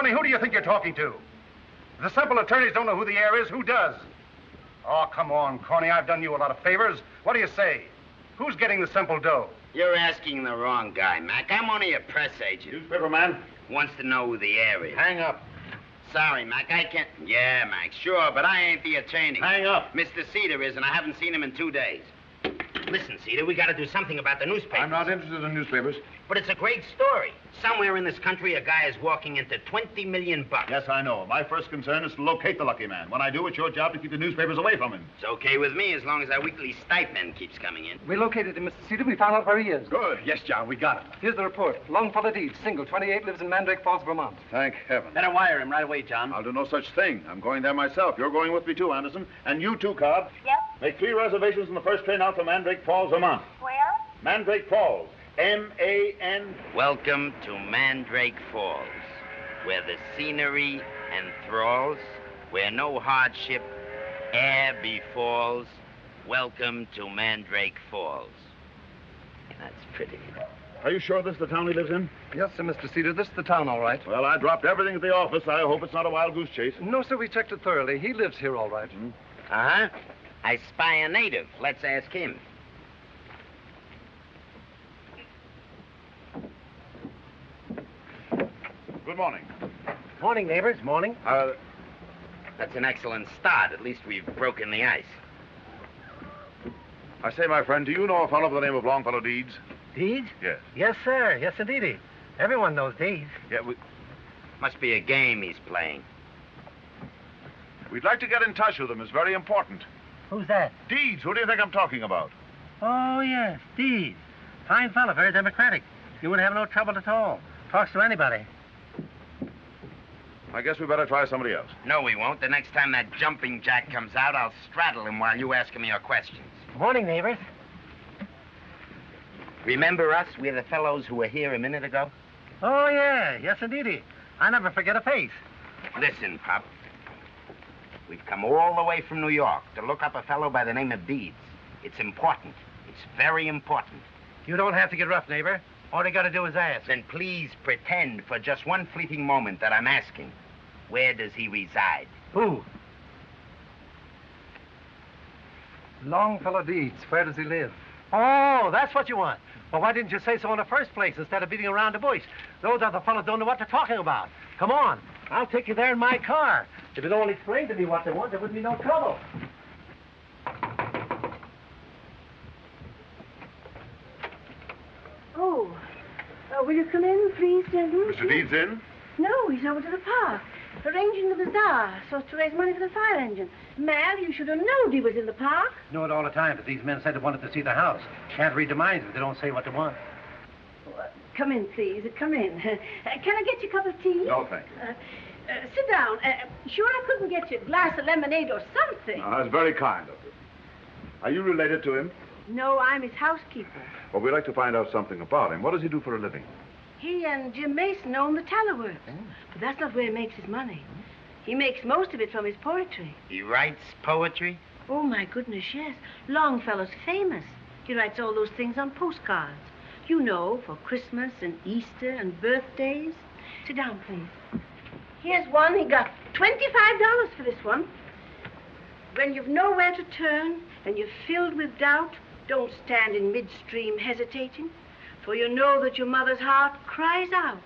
Corny, who do you think you're talking to? If the simple attorneys don't know who the heir is, who does? Oh, come on, Corny. I've done you a lot of favors. What do you say? Who's getting the simple dough? You're asking the wrong guy, Mac. I'm only a press agent. Newspaper man? Wants to know who the heir is. Hang up. Sorry, Mac, I can't... Yeah, Mac, sure, but I ain't the attorney. Hang up. Mr. Cedar is, and I haven't seen him in 2 days. Listen, Cedar, we got to do something about the newspapers. I'm not interested in newspapers. But it's a great story. Somewhere in this country, a guy is walking into $20 million. Yes, I know. My first concern is to locate the lucky man. When I do, it's your job to keep the newspapers away from him. It's okay with me as long as our weekly stipend keeps coming in. We located him, Mr. Cedar. We found out where he is. Good. Yes, John, we got him. Here's the report. Longfellow Deeds, single, 28, lives in Mandrake Falls, Vermont. Thank heaven. Better wire him right away, John. I'll do no such thing. I'm going there myself. You're going with me too, Anderson. And you too, Cobb. Yes? Make 3 reservations in the first train out for Mandrake Falls, Vermont. Where? Mandrake Falls. M-A-N... Welcome to Mandrake Falls, where the scenery enthralls, where no hardship e'er befalls. Welcome to Mandrake Falls. That's pretty. Are you sure this is the town he lives in? Yes, sir, Mr. Cedar. This is the town, all right. Well, I dropped everything at the office. I hope it's not a wild goose chase. No, sir, we checked it thoroughly. He lives here, all right. Uh-huh. I spy a native. Let's ask him. Good morning. Morning, neighbors. Morning. That's an excellent start. At least we've broken the ice. I say, my friend, do you know a fellow by the name of Longfellow Deeds? Deeds? Yes. Yes, sir. Yes, indeedy. Everyone knows Deeds. Yeah, Must be a game he's playing. we'd like to get in touch with him. It's very important. Who's that? Deeds, who do you think I'm talking about? Oh, yes, Deeds. Fine fellow, very democratic. You wouldn't have no trouble at all. Talks to anybody. I guess we better try somebody else. No, we won't. The next time that jumping jack comes out, I'll straddle him while you ask him your questions. Morning, neighbors. Remember us? We're the fellows who were here a minute ago. Oh, yeah. Yes, indeedy. I never forget a face. Listen, Pop. We've come all the way from New York to look up a fellow by the name of Deeds. It's important. It's very important. You don't have to get rough, neighbor. All you got to do is ask. Then please pretend for just one fleeting moment that I'm asking. Where does he reside? Who? Longfellow Deeds. Where does he live? Oh, that's what you want. Well, why didn't you say so in the first place instead of beating around the bush? Those other fellows don't know what they're talking about. Come on. I'll take you there in my car. If you'd only explain to me what they want, there wouldn't be no trouble. Oh. Will you come in, please, gentlemen? Mr. Deeds in? No, he's over to the park, arranging the bazaar so as to raise money for the fire engine. Mal, you should have known he was in the park. Know it all the time, but these men said they wanted to see the house. Can't read the minds if they don't say what they want. Come in, please. Come in. Can I get you a cup of tea? No, thank you. Sit down. Sure I couldn't get you a glass of lemonade or something. That's very kind of you. Are you related to him? No, I'm his housekeeper. Well, we'd like to find out something about him. What does he do for a living? He and Jim Mason own the Tallow Works. But that's not where he makes his money. He makes most of it from his poetry. He writes poetry? Oh, my goodness, yes. Longfellow's famous. He writes all those things on postcards. You know, for Christmas and Easter and birthdays. Sit down, please. Here's one. He got $25 for this one. When you've nowhere to turn and you're filled with doubt, don't stand in midstream hesitating, for you know that your mother's heart cries out,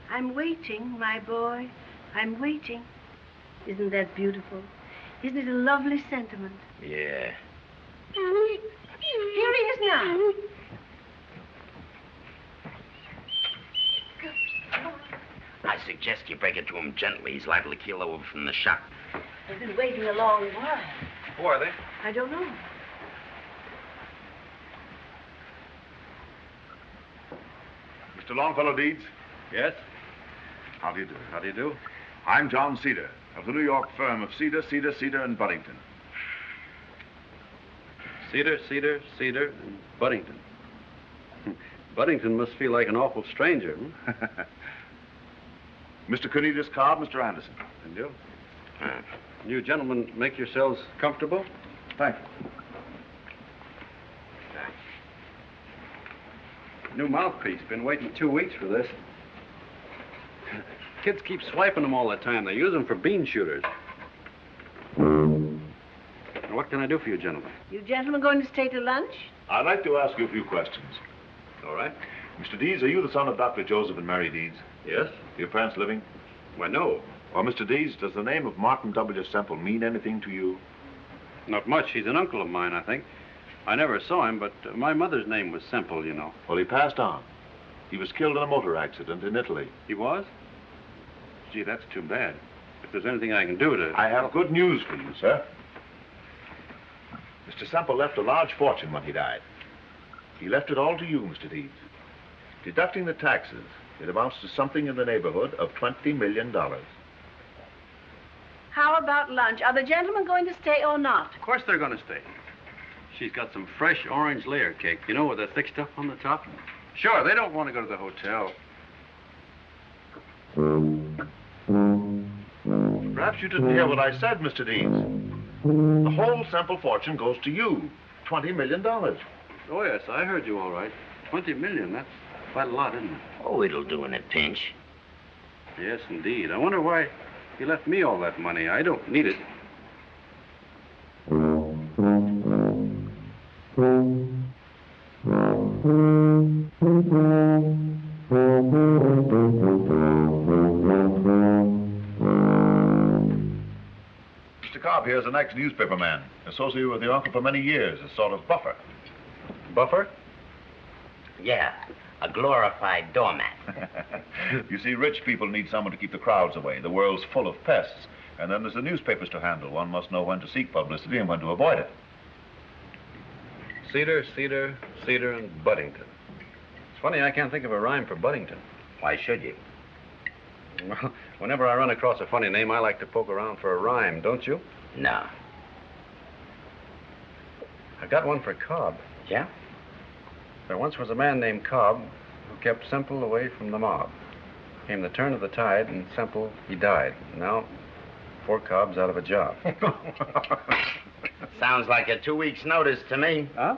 I'm waiting, my boy, I'm waiting. Isn't that beautiful? Isn't it a lovely sentiment? Yeah. Here he is now. I suggest you break it to him gently. He's liable to keel over from the shock. I've been waiting a long while. Who are they? I don't know. Mr. Longfellow Deeds? Yes? How do you do? How do you do? I'm John Cedar, of the New York firm of Cedar, and Budington. Cedar, and Budington. Budington must feel like an awful stranger. Mr. Cornelius Cobb, Mr. Anderson. And you? You gentlemen make yourselves comfortable? Thank you. New mouthpiece. Been waiting 2 weeks for this. kids keep swiping them all the time. They use them for bean shooters. What can I do for you, gentlemen? You gentlemen going to stay to lunch? I'd like to ask you a few questions. All right. Mr. Deeds, are you the son of Dr. Joseph and Mary Deeds? Yes? Are your parents living? Why, no. Well, Mr. Deeds, does the name of Martin W. Semple mean anything to you? Not much. He's an uncle of mine, I think. I never saw him, but my mother's name was Semple, you know. Well, he passed on. He was killed in a motor accident in Italy. He was? Gee, that's too bad. If there's anything I can do to... I have good news for you, sir. Mr. Semple left a large fortune when he died. He left it all to you, Mr. Deeds. Deducting the taxes, it amounts to something in the neighborhood of $20 million. How about lunch? Are the gentlemen going to stay or not? Of course they're going to stay. She's got some fresh orange layer cake, you know, with the thick stuff on the top. Sure, they don't want to go to the hotel. Perhaps you didn't hear what I said, Mr. Deeds. The whole Semple fortune goes to you. $20 million. Oh, yes, I heard you all right. 20 million, that's quite a lot, isn't it? Oh, it'll do in a pinch. Yes, indeed. I wonder why he left me all that money. I don't need it. Mr. Cobb here is an ex-newspaper man, associated with your uncle for many years, a sort of buffer. Buffer? Yeah, a glorified doormat. You see, rich people need someone to keep the crowds away. The world's full of pests. And then there's the newspapers to handle. One must know when to seek publicity and when to avoid it. Cedar, Cedar, Cedar, and Budington. It's funny, I can't think of a rhyme for Budington. Why should you? Well, whenever I run across a funny name, I like to poke around for a rhyme, don't you? No. I got one for Cobb. Yeah? There once was a man named Cobb who kept Semple away from the mob. Came the turn of the tide, and Semple, he died. Now, poor Cobb's out of a job. Sounds like a 2 weeks' notice to me. Huh?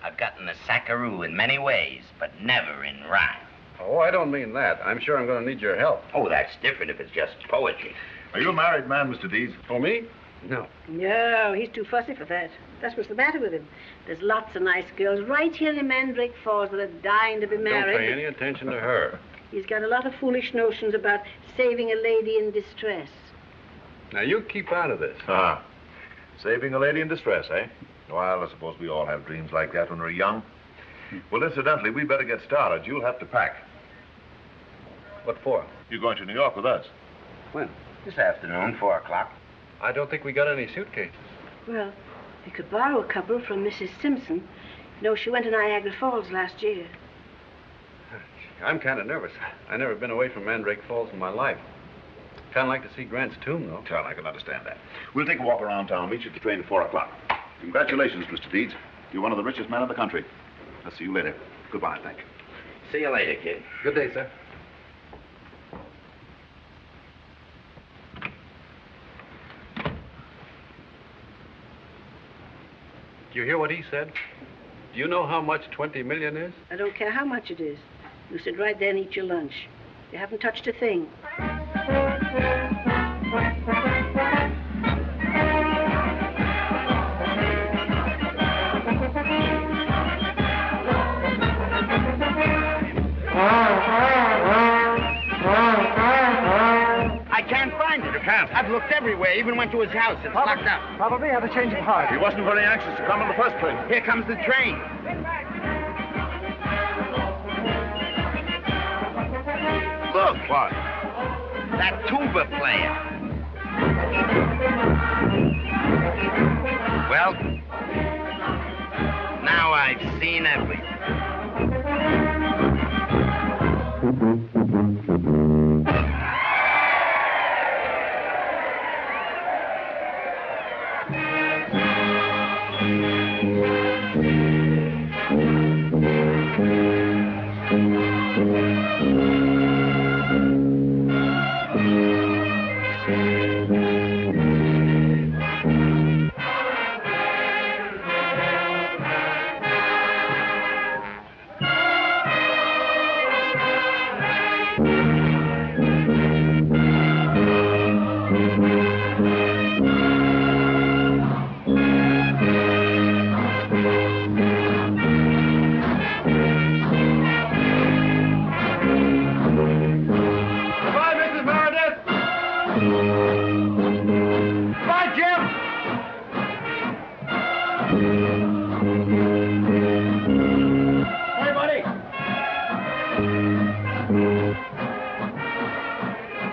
I've gotten the sackaroo in many ways, but never in rhyme. Oh, I don't mean that. I'm sure I'm going to need your help. Oh, that's different if it's just poetry. Are you a married man, Mr. Deeds? For me? No. No, he's too fussy for that. That's what's the matter with him. There's lots of nice girls right here in Mandrake Falls that are dying to be married. Don't pay any attention to her. He's got a lot of foolish notions about saving a lady in distress. Now, you keep out of this. Ah, saving a lady in distress, eh? Well, I suppose we all have dreams like that when we're young. Well, incidentally, we better get started. You'll have to pack. What for? You're going to New York with us. When? This afternoon, 4 o'clock. I don't think we got any suitcases. Well, we could borrow a couple from Mrs. Simpson. You know, she went to Niagara Falls last year. I'm kind of nervous. I've never been away from Mandrake Falls in my life. Kind of like to see Grant's tomb, though. Well, I can understand that. We'll take a walk around town, meet you at the train at 4 o'clock. Congratulations, Mr. Deeds. You're one of the richest men in the country. I'll see you later. Goodbye, thank you. See you later, kid. Good day, sir. Do you hear what he said? Do you know how much 20 million is? I don't care how much it is. You sit right there and eat your lunch. You haven't touched a thing. I can't find it. You can't? I've looked everywhere, even went to his house. It's locked up. Probably had a change of heart. He wasn't very anxious to come in the first place. Here comes the train. Look. What? That tuba player. Well, now I've seen everything.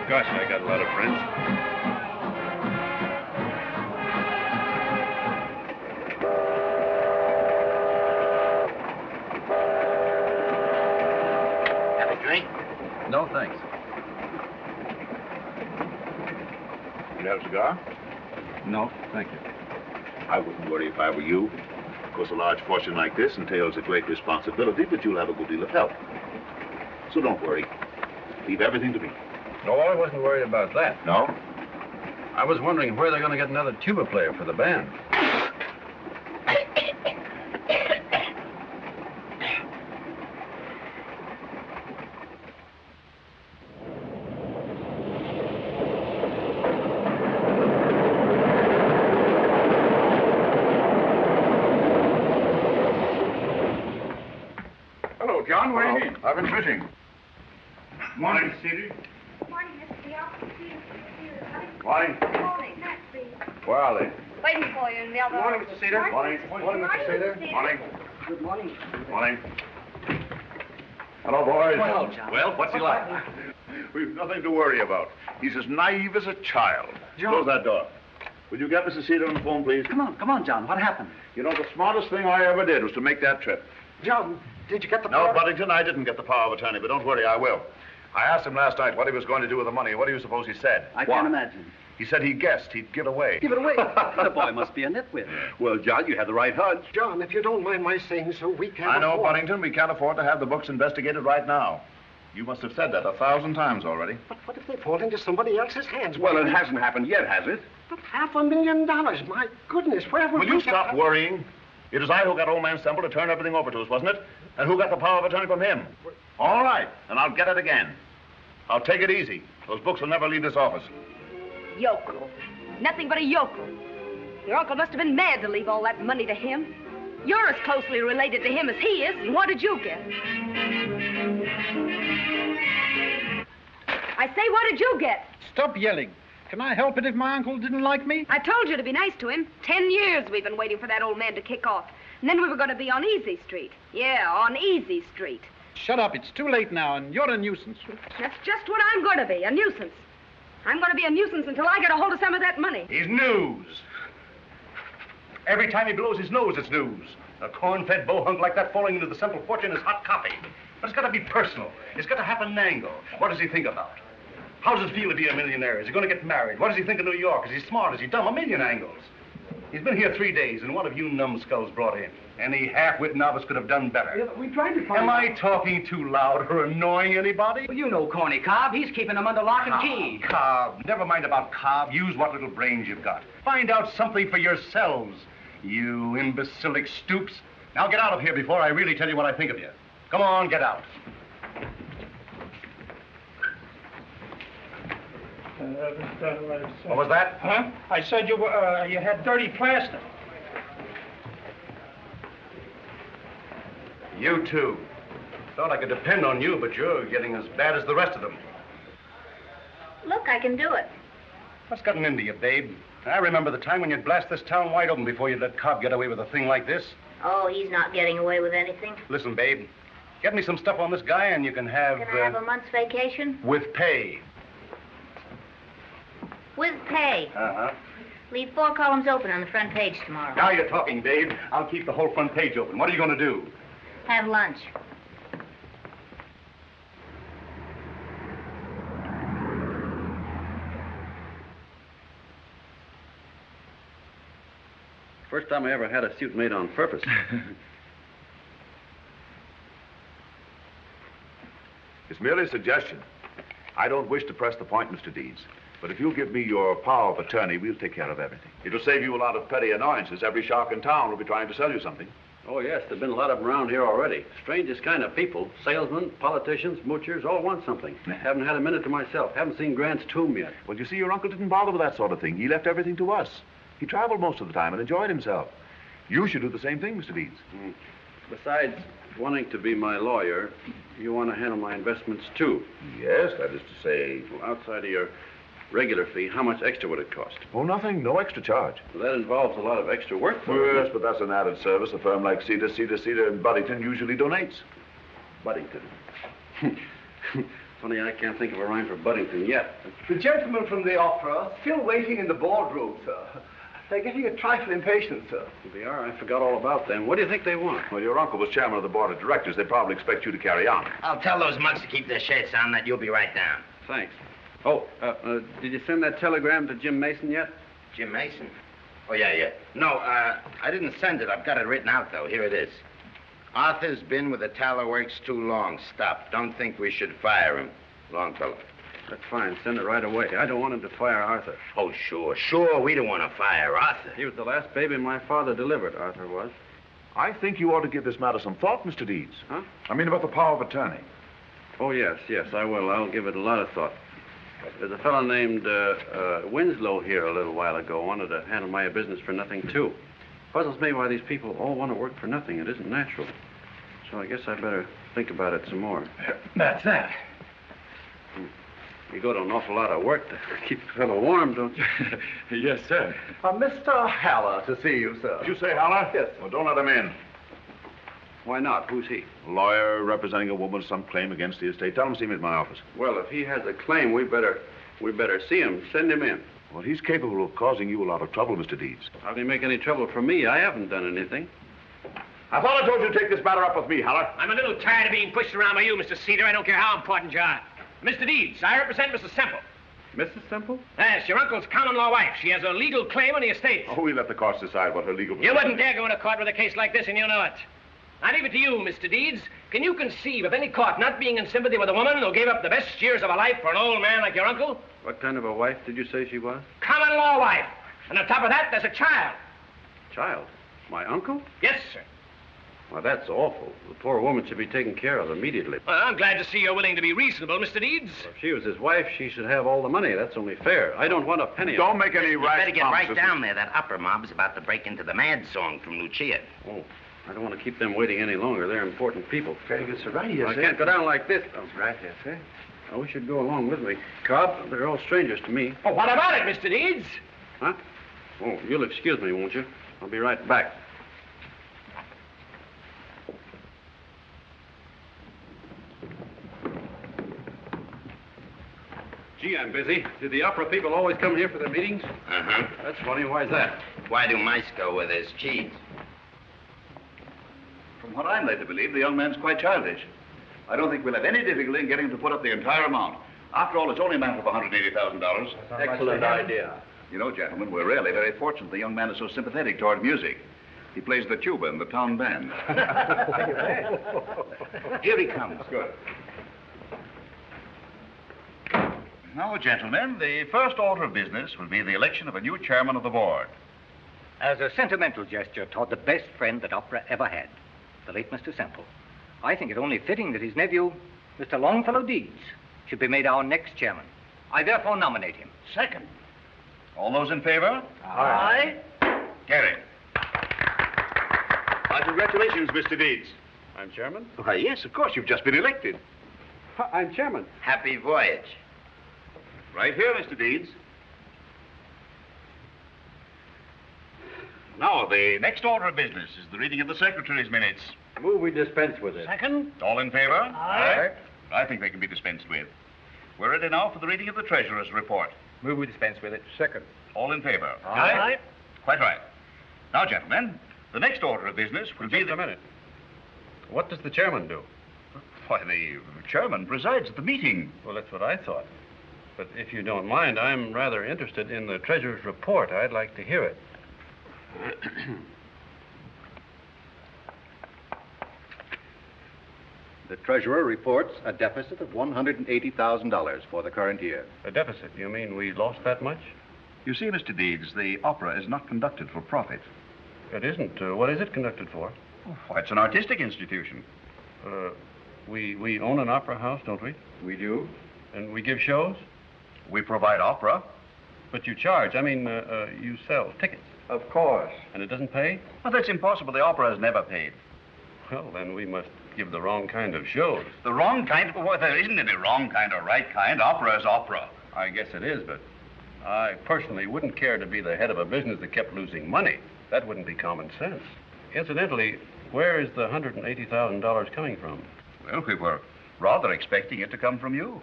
Gosh, I got a lot of friends. Have a drink? No, thanks. You have a cigar? No, thank you. I wouldn't worry if I were you. Of course, a large fortune like this entails a great responsibility, but you'll have a good deal of help. So don't worry. Leave everything to me. No, I wasn't worried about that. No? I was wondering where they're going to get another tuba player for the band. Hello, John. What do you mean? I've been fishing. Morning, Cedar. Morning, Mr. Deal. Morning. Morning. Next, please. Where are they? Waiting for you in the other Morning, Mr. Cedar. Morning. Morning, Mr. Cedar. Morning. Good morning. Morning. Hello, boys. Well, John. Well, what's he like? We've nothing to worry about. He's as naive as a child. John. Close that door. Will you get Mr. Cedar on the phone, please? Come on, John. What happened? You know, the smartest thing I ever did was to make that trip. John, did you get the No, power? Budington, I didn't get the power of attorney, but don't worry, I will. I asked him last night what he was going to do with the money. What do you suppose he said? I can't imagine. He said he guessed he'd give it away. Give it away. The boy must be a nitwit. Well, John, you had the right hunch. John, if you don't mind my saying so, we can't I know, afford- Budington, we can't afford to have the books investigated right now. You must have said that 1,000 times already. But what if they fall into somebody else's hands? Well, it hasn't happened yet, has it? But $500,000, my goodness, where would Will we you get stop that? worrying? It is I who got old man Semple to turn everything over to us, wasn't it? And who got the power of attorney from him? All right, and I'll get it again. I'll take it easy. Those books will never leave this office. Yokel. Nothing but a yokel. Your uncle must have been mad to leave all that money to him. You're as closely related to him as he is, and what did you get? I say, what did you get? Stop yelling. Can I help it if my uncle didn't like me? I told you to be nice to him. 10 years we've been waiting for that old man to kick off. And then we were going to be on Easy Street. Yeah, on Easy Street. Shut up. It's too late now, and you're a nuisance. That's just what I'm going to be, a nuisance. I'm going to be a nuisance until I get a hold of some of that money. He's news. Every time he blows his nose, it's news. A corn-fed bohunk like that falling into the Semple fortune is hot copy. But it's got to be personal. It's got to have an angle. What does he think about? How does it feel to be a millionaire? Is he going to get married? What does he think of New York? Is he smart? Is he dumb? A million angles. He's been here 3 days, and what have you numbskulls brought in? Any half-wit novice could have done better. We tried to find Am I talking too loud or annoying anybody? You know Corny, Cobb. He's keeping them under lock and key. Cobb. Never mind about Cobb. Use what little brains you've got. Find out something for yourselves, you imbecilic stoops. Now get out of here before I really tell you what I think of you. Come on, get out. What was that? Huh? I said you had dirty plaster. You too. Thought I could depend on you, but you're getting as bad as the rest of them. Look, I can do it. What's gotten into you, babe? I remember the time when you'd blast this town wide open before you'd let Cobb get away with a thing like this. Oh, he's not getting away with anything. Listen, babe, get me some stuff on this guy and you can have... Can I have a month's vacation? with pay. With pay. Uh-huh. Leave 4 columns open on the front page tomorrow. Now you're talking, babe. I'll keep the whole front page open. What are you going to do? Have lunch. First time I ever had a suit made on purpose. It's merely a suggestion. I don't wish to press the point, Mr. Deeds. But if you'll give me your power of attorney, we'll take care of everything. It'll save you a lot of petty annoyances. Every shark in town will be trying to sell you something. Oh, yes, there've been a lot of them around here already. Strangest kind of people. Salesmen, politicians, moochers, all want something. Haven't had a minute to myself. Haven't seen Grant's tomb yet. Well, you see, your uncle didn't bother with that sort of thing. He left everything to us. He traveled most of the time and enjoyed himself. You should do the same thing, Mr. Deeds. Besides wanting to be my lawyer, you want to handle my investments, too. Yes, that is to say... Well, outside of your regular fee, how much extra would it cost? Oh, nothing. No extra charge. Well, that involves a lot of extra work for Yes, but that's an added service. A firm like Cedar and Budington usually donates. Budington. Funny, I can't think of a rhyme for Budington yet. The gentlemen from the opera still waiting in the boardroom, sir. They're getting a trifle impatient, sir. They are. I forgot all about them. What do you think they want? Well, your uncle was chairman of the board of directors. They probably expect you to carry on. I'll tell those mugs to keep their shirts on, that you'll be right down. Thanks. Oh, did you send that telegram to Jim Mason yet? Jim Mason? Oh, yeah. No, I didn't send it. I've got it written out, though. Here it is. Arthur's been with the Tallow Works too long. Stop. Don't think we should fire him. Longfellow. That's fine. Send it right away. I don't want him to fire Arthur. Oh, sure. We don't want to fire Arthur. He was the last baby my father delivered, Arthur was. I think you ought to give this matter some thought, Mr. Deeds. Huh? I mean about the power of attorney. Oh, yes, I will. I'll give it a lot of thought. There's a fellow named Winslow here a little while ago wanted to handle my business for nothing, too. Puzzles me why these people all want to work for nothing. It isn't natural. So I guess I better think about it some more. That's that. You go to an awful lot of work to keep a fellow warm, don't you? Yes, sir. Mr. Haller to see you, sir. Did you say Haller? Yes. Well, don't let him in. Why not? Who's he? Lawyer representing a woman with some claim against the estate. Tell him to see me at my office. Well, if he has a claim, we better see him. Send him in. Well, he's capable of causing you a lot of trouble, Mr. Deeds. How can he make any trouble for me? I haven't done anything. I thought I told you to take this matter up with me, Haller. I'm a little tired of being pushed around by you, Mr. Cedar. I don't care how important you are. Mr. Deeds, I represent Mrs. Semple. Mrs. Semple? Yes, your uncle's common-law wife. She has a legal claim on the estate. Oh, we let the courts decide what her legal... You wouldn't dare go into court with a case like this, and you know it. I leave it to you, Mr. Deeds. Can you conceive of any court not being in sympathy with a woman who gave up the best years of her life for an old man like your uncle? What kind of a wife did you say she was? Common-law wife. And on top of that, there's a child. Child? My uncle? Yes, sir. Well, that's awful. The poor woman should be taken care of immediately. Well, I'm glad to see you're willing to be reasonable, Mr. Deeds. Well, if she was his wife, she should have all the money. That's only fair. I don't want a penny. Don't make any You rash better get promises. right down there. That opera mob's about to break into the Mad Song from Lucia. Oh, I don't want to keep them waiting any longer. They're important people. Very good, sir. Right here, I sir. can't go down like this. Oh, Right here, sir. I wish you'd go along with me. Cobb, they're all strangers to me. Oh, what about it, Mr. Deeds? Huh? Oh, you'll excuse me, won't you? I'll be right back. Gee, I'm busy. Do the opera people always come here for their meetings? Uh-huh. That's funny. Why's that? Why do mice go where there's cheese? From what I'm led to believe, the young man's quite childish. I don't think we'll have any difficulty in getting him to put up the entire amount. After all, it's only a matter of $180,000. Excellent idea. You know, gentlemen, we're really very fortunate the young man is so sympathetic toward music. He plays the tuba in the town band. Here he comes. Good. Now, gentlemen, the first order of business will be the election of a new chairman of the board. As a sentimental gesture toward the best friend that opera ever had, the late Mr. Semple, I think it only fitting that his nephew, Mr. Longfellow Deeds, should be made our next chairman. I therefore nominate him. Second. All those in favor? Aye. Carried. Congratulations, Mr. Deeds. I'm chairman? Why, yes, of course. You've just been elected. I'm chairman. Happy voyage. Right here, Mr. Deeds. Now, the next order of business is the reading of the secretary's minutes. Move we dispense with it. Second. All in favor? Aye. I think they can be dispensed with. We're ready now for the reading of the treasurer's report. Move we dispense with it. Second. All in favor? Aye. Quite right. Now, gentlemen, the next order of business will be Just a minute. What does the chairman do? Why, the chairman presides at the meeting. Well, that's what I thought. But if you don't mind, I'm rather interested in the treasurer's report. I'd like to hear it. The treasurer reports a deficit of $180,000 for the current year. A deficit? You mean we lost that much? You see, Mr. Deeds, the opera is not conducted for profit. It isn't. What is it conducted for? Why, it's an artistic institution. We own an opera house, don't we? We do? And we give shows? We provide opera. But you charge. I mean, you sell tickets. Of course. And it doesn't pay? Well, that's impossible. The opera has never paid. Well, then we must give the wrong kind of shows. The wrong kind of... Well, there isn't any wrong kind or right kind. Opera is opera. I guess it is, but I personally wouldn't care to be the head of a business that kept losing money. That wouldn't be common sense. Incidentally, where is the $180,000 coming from? Well, we were Rather expecting it to come from you.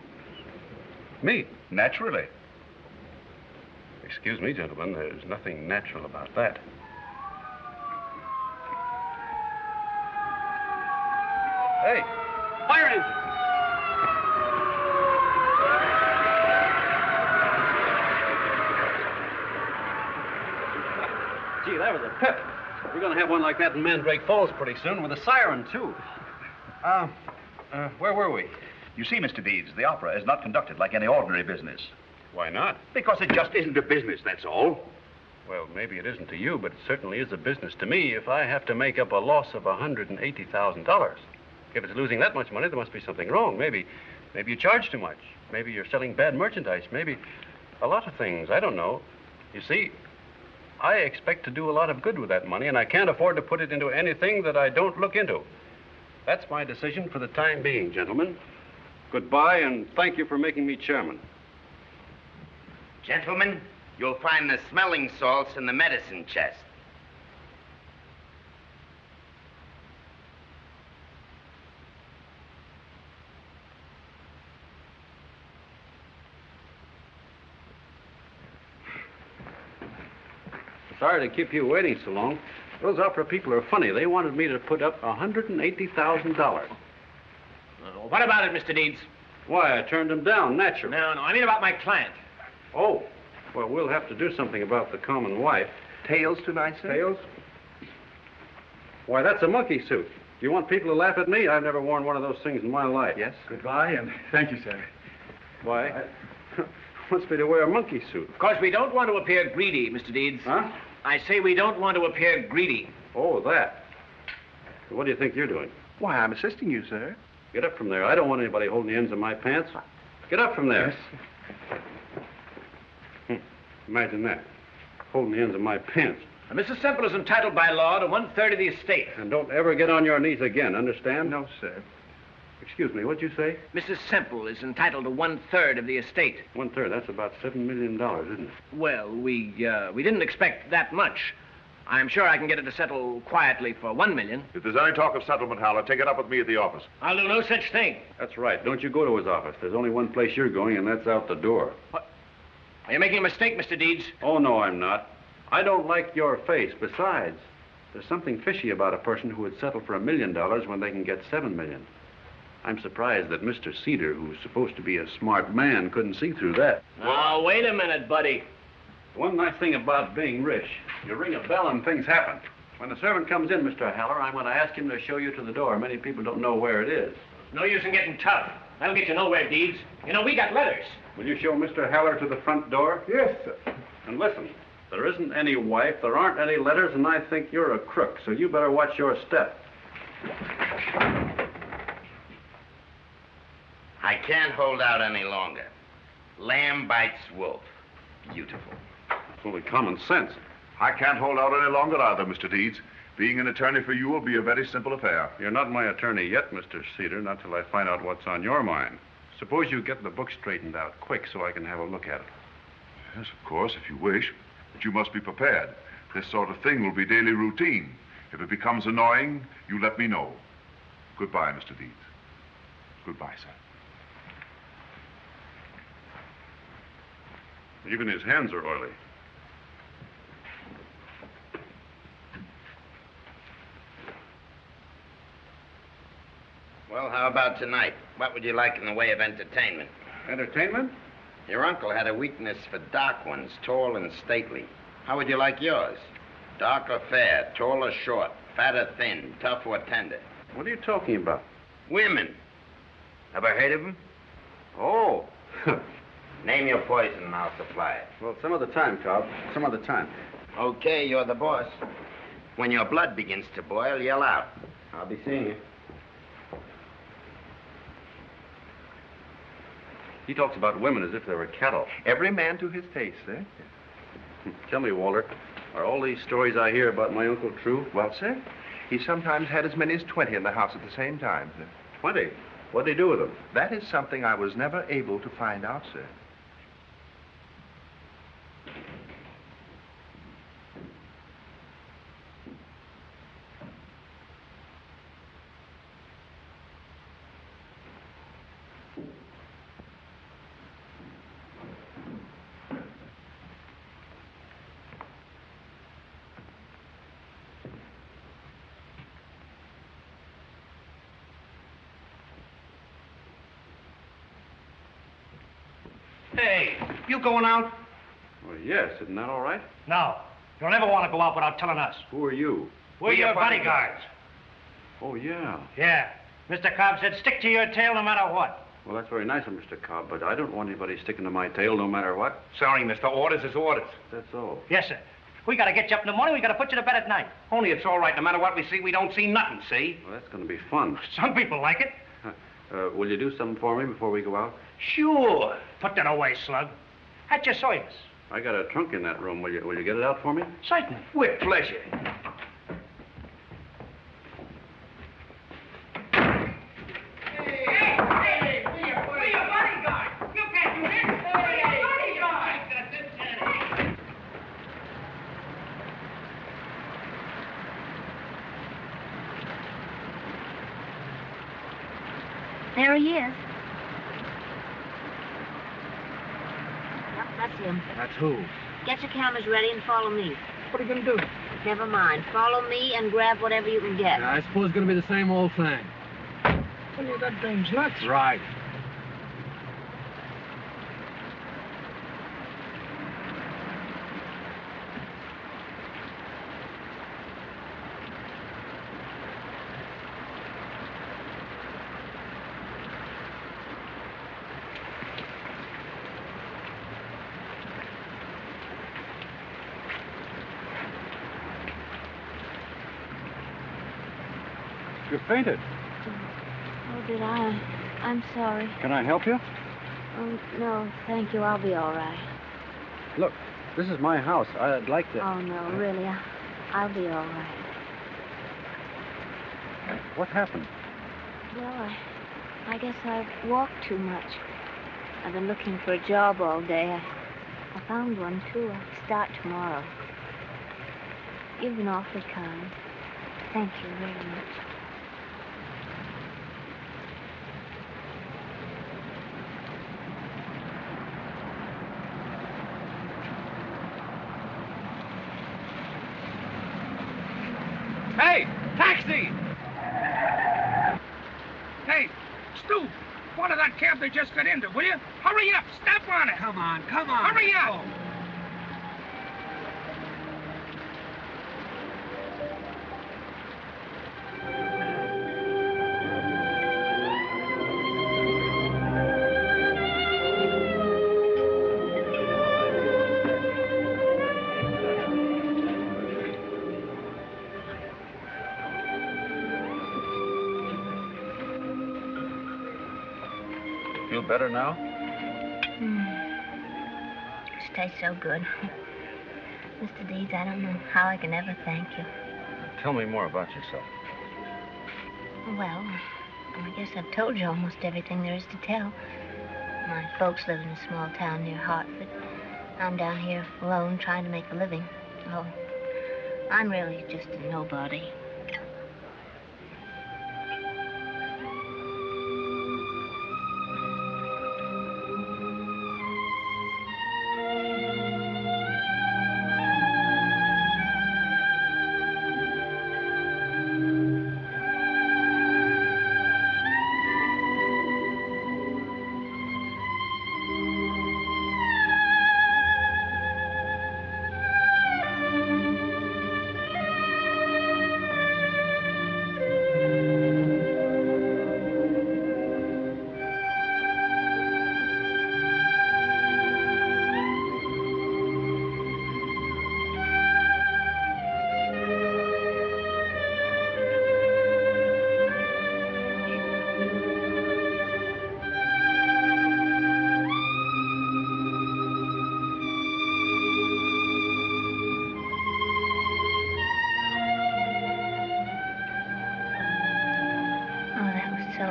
Me? Naturally. Excuse me, gentlemen. There's nothing natural about that. Hey, fire engine! Gee, that was a pip. We're going to have one like that in Mandrake Falls pretty soon with a siren, too. Where were we? You see, Mr. Deeds, the opera is not conducted like any ordinary business. Why not? Because it just isn't a business, that's all. Well, maybe it isn't to you, but it certainly is a business to me if I have to make up a loss of $180,000. If it's losing that much money, there must be something wrong. Maybe you charge too much. Maybe you're selling bad merchandise. Maybe a lot of things. I don't know. You see, I expect to do a lot of good with that money, and I can't afford to put it into anything that I don't look into. That's my decision for the time being, gentlemen. Goodbye, and thank you for making me chairman. Gentlemen, you'll find the smelling salts in the medicine chest. Sorry to keep you waiting so long. Those opera people are funny. They wanted me to put up $180,000. What about it, Mr. Deeds? Why, I turned them down, naturally. No, I mean about my client. Oh, well, we'll have to do something about the common wife. Tails tonight, sir? Tails? Why, that's a monkey suit. Do you want people to laugh at me? I've never worn one of those things in my life. Yes. Goodbye, and thank you, sir. Why? Wants me to wear a monkey suit. Of course, we don't want to appear greedy, Mr. Deeds. Huh? I say we don't want to appear greedy. Oh, that. What do you think you're doing? Why, I'm assisting you, sir. Get up from there. I don't want anybody holding the ends of my pants. Get up from there. Yes. Imagine that. Holding the ends of my pants. Now, Mrs. Semple is entitled by law to 1/3 of the estate. And don't ever get on your knees again, understand? No, sir. Excuse me, what'd you say? Mrs. Semple is entitled to 1/3 of the estate. 1/3, that's about $7 million, isn't it? Well, we didn't expect that much. I'm sure I can get it to settle quietly for $1 million. If there's any talk of settlement, Howler, take it up with me at the office. I'll do no such thing. That's right. Don't you go to his office. There's only one place you're going, and that's out the door. What? Are you making a mistake, Mr. Deeds? Oh, no, I'm not. I don't like your face. Besides, there's something fishy about a person who would settle for $1 million when they can get $7 million. I'm surprised that Mr. Cedar, who's supposed to be a smart man, couldn't see through that. Now, wait a minute, buddy. One nice thing about being rich, you ring a bell and things happen. When the servant comes in, Mr. Haller, I'm going to ask him to show you to the door. Many people don't know where it is. No use in getting tough. That'll get you nowhere, Deeds. You know, we got letters. Will you show Mr. Haller to the front door? Yes, sir. And listen, there isn't any wife, there aren't any letters, and I think you're a crook, so you better watch your step. I can't hold out any longer. Lamb bites wolf. Beautiful. It's only common sense. I can't hold out any longer either, Mr. Deeds. Being an attorney for you will be a very simple affair. You're not my attorney yet, Mr. Cedar, not till I find out what's on your mind. Suppose you get the book straightened out quick so I can have a look at it. Yes, of course, if you wish. But you must be prepared. This sort of thing will be daily routine. If it becomes annoying, you let me know. Goodbye, Mr. Deeds. Goodbye, sir. Even his hands are oily. Well, how about tonight? What would you like in the way of entertainment? Entertainment? Your uncle had a weakness for dark ones, tall and stately. How would you like yours? Dark or fair, tall or short, fat or thin, tough or tender? What are you talking about? Women. Ever heard of them? Oh. Name your poison and I'll supply it. Well, some other time, Cobb. Some other time. Okay, you're the boss. When your blood begins to boil, yell out. I'll be seeing you. He talks about women as if they were cattle. Every man to his taste, sir. Tell me, Walter, are all these stories I hear about my uncle true? Well, sir, he sometimes had as many as 20 in the house at the same time, sir. 20? What'd they do with them? That is something I was never able to find out, sir. Hey, you going out? Well, yes. Isn't that all right? No. You'll never want to go out without telling us. Who are you? We're your bodyguards. Oh, yeah. Yeah. Mr. Cobb said stick to your tail no matter what. Well, that's very nice of Mr. Cobb, but I don't want anybody sticking to my tail no matter what. Sorry, mister. Orders is orders. That's all. Yes, sir. We got to get you up in the morning. We got to put you to bed at night. Only it's all right. No matter what we see, we don't see nothing, see? Well, that's going to be fun. Some people like it. Will you do something for me before we go out? Sure. Put that away, Slug. At your service. I got a trunk in that room. Will you get it out for me? Certainly. With pleasure. There he is. Yep, that's him. That's who? Get your cameras ready and follow me. What are you going to do? Never mind. Follow me and grab whatever you can get. I suppose it's going to be the same old thing. Well, that dame's nuts. Right. You fainted. Oh, did I? I'm sorry. Can I help you? Oh, no, thank you. I'll be all right. Look, this is my house. I'd like to... Oh, no, really. I'll be all right. What happened? Well, I guess I've walked too much. I've been looking for a job all day. I found one, too. I'll start tomorrow. You've been awfully kind. Thank you very much. Hey, taxi! Hey, Stu, what did that cab they just got into, will you? Hurry up, step on it. Come on. Hurry up. Feel better now? This tastes so good. Mr. Deeds, I don't know how I can ever thank you. Tell me more about yourself. Well, I guess I've told you almost everything there is to tell. My folks live in a small town near Hartford. I'm down here alone trying to make a living. Oh, I'm really just a nobody.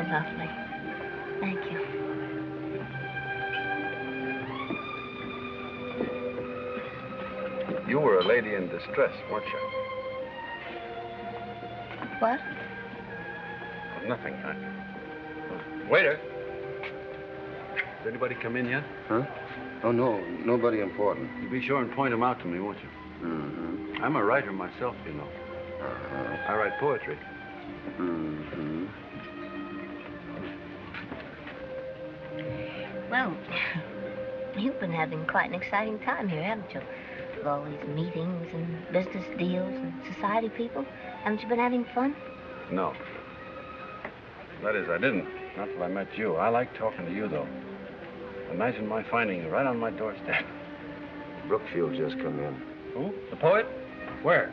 Lovely. Thank you. You were a lady in distress, weren't you? What? Well, nothing. Waiter. Has anybody come in yet? Huh? Oh, no. Nobody important. You be sure and point them out to me, won't you? Mm-hmm. I'm a writer myself, you know. I write poetry. Mm-hmm. Well, You've been having quite an exciting time here, haven't you? With all these meetings and business deals and society people. Haven't you been having fun? No. That is, I didn't. Not till I met you. I like talking to you, though. Imagine my finding you right on my doorstep. Brookfield just come in. Who? The poet? Where?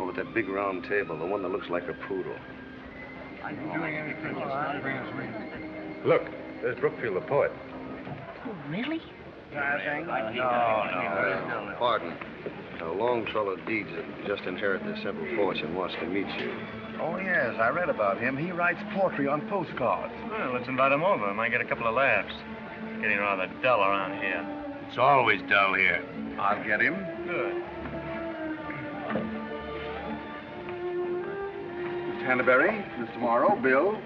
Over at that big round table, the one that looks like a poodle. Are you doing anything? Look, there's Brookfield, the poet. Oh, really? No. Pardon. Longfellow Deeds just inherited the simple fortune, wants to meet you. Oh, yes, I read about him. He writes poetry on postcards. Well, let's invite him over. Might get a couple of laughs. It's getting rather dull around here. It's always dull here. I'll get him. Good. Mr. Hannaberry, Mr. Morrow, Bill.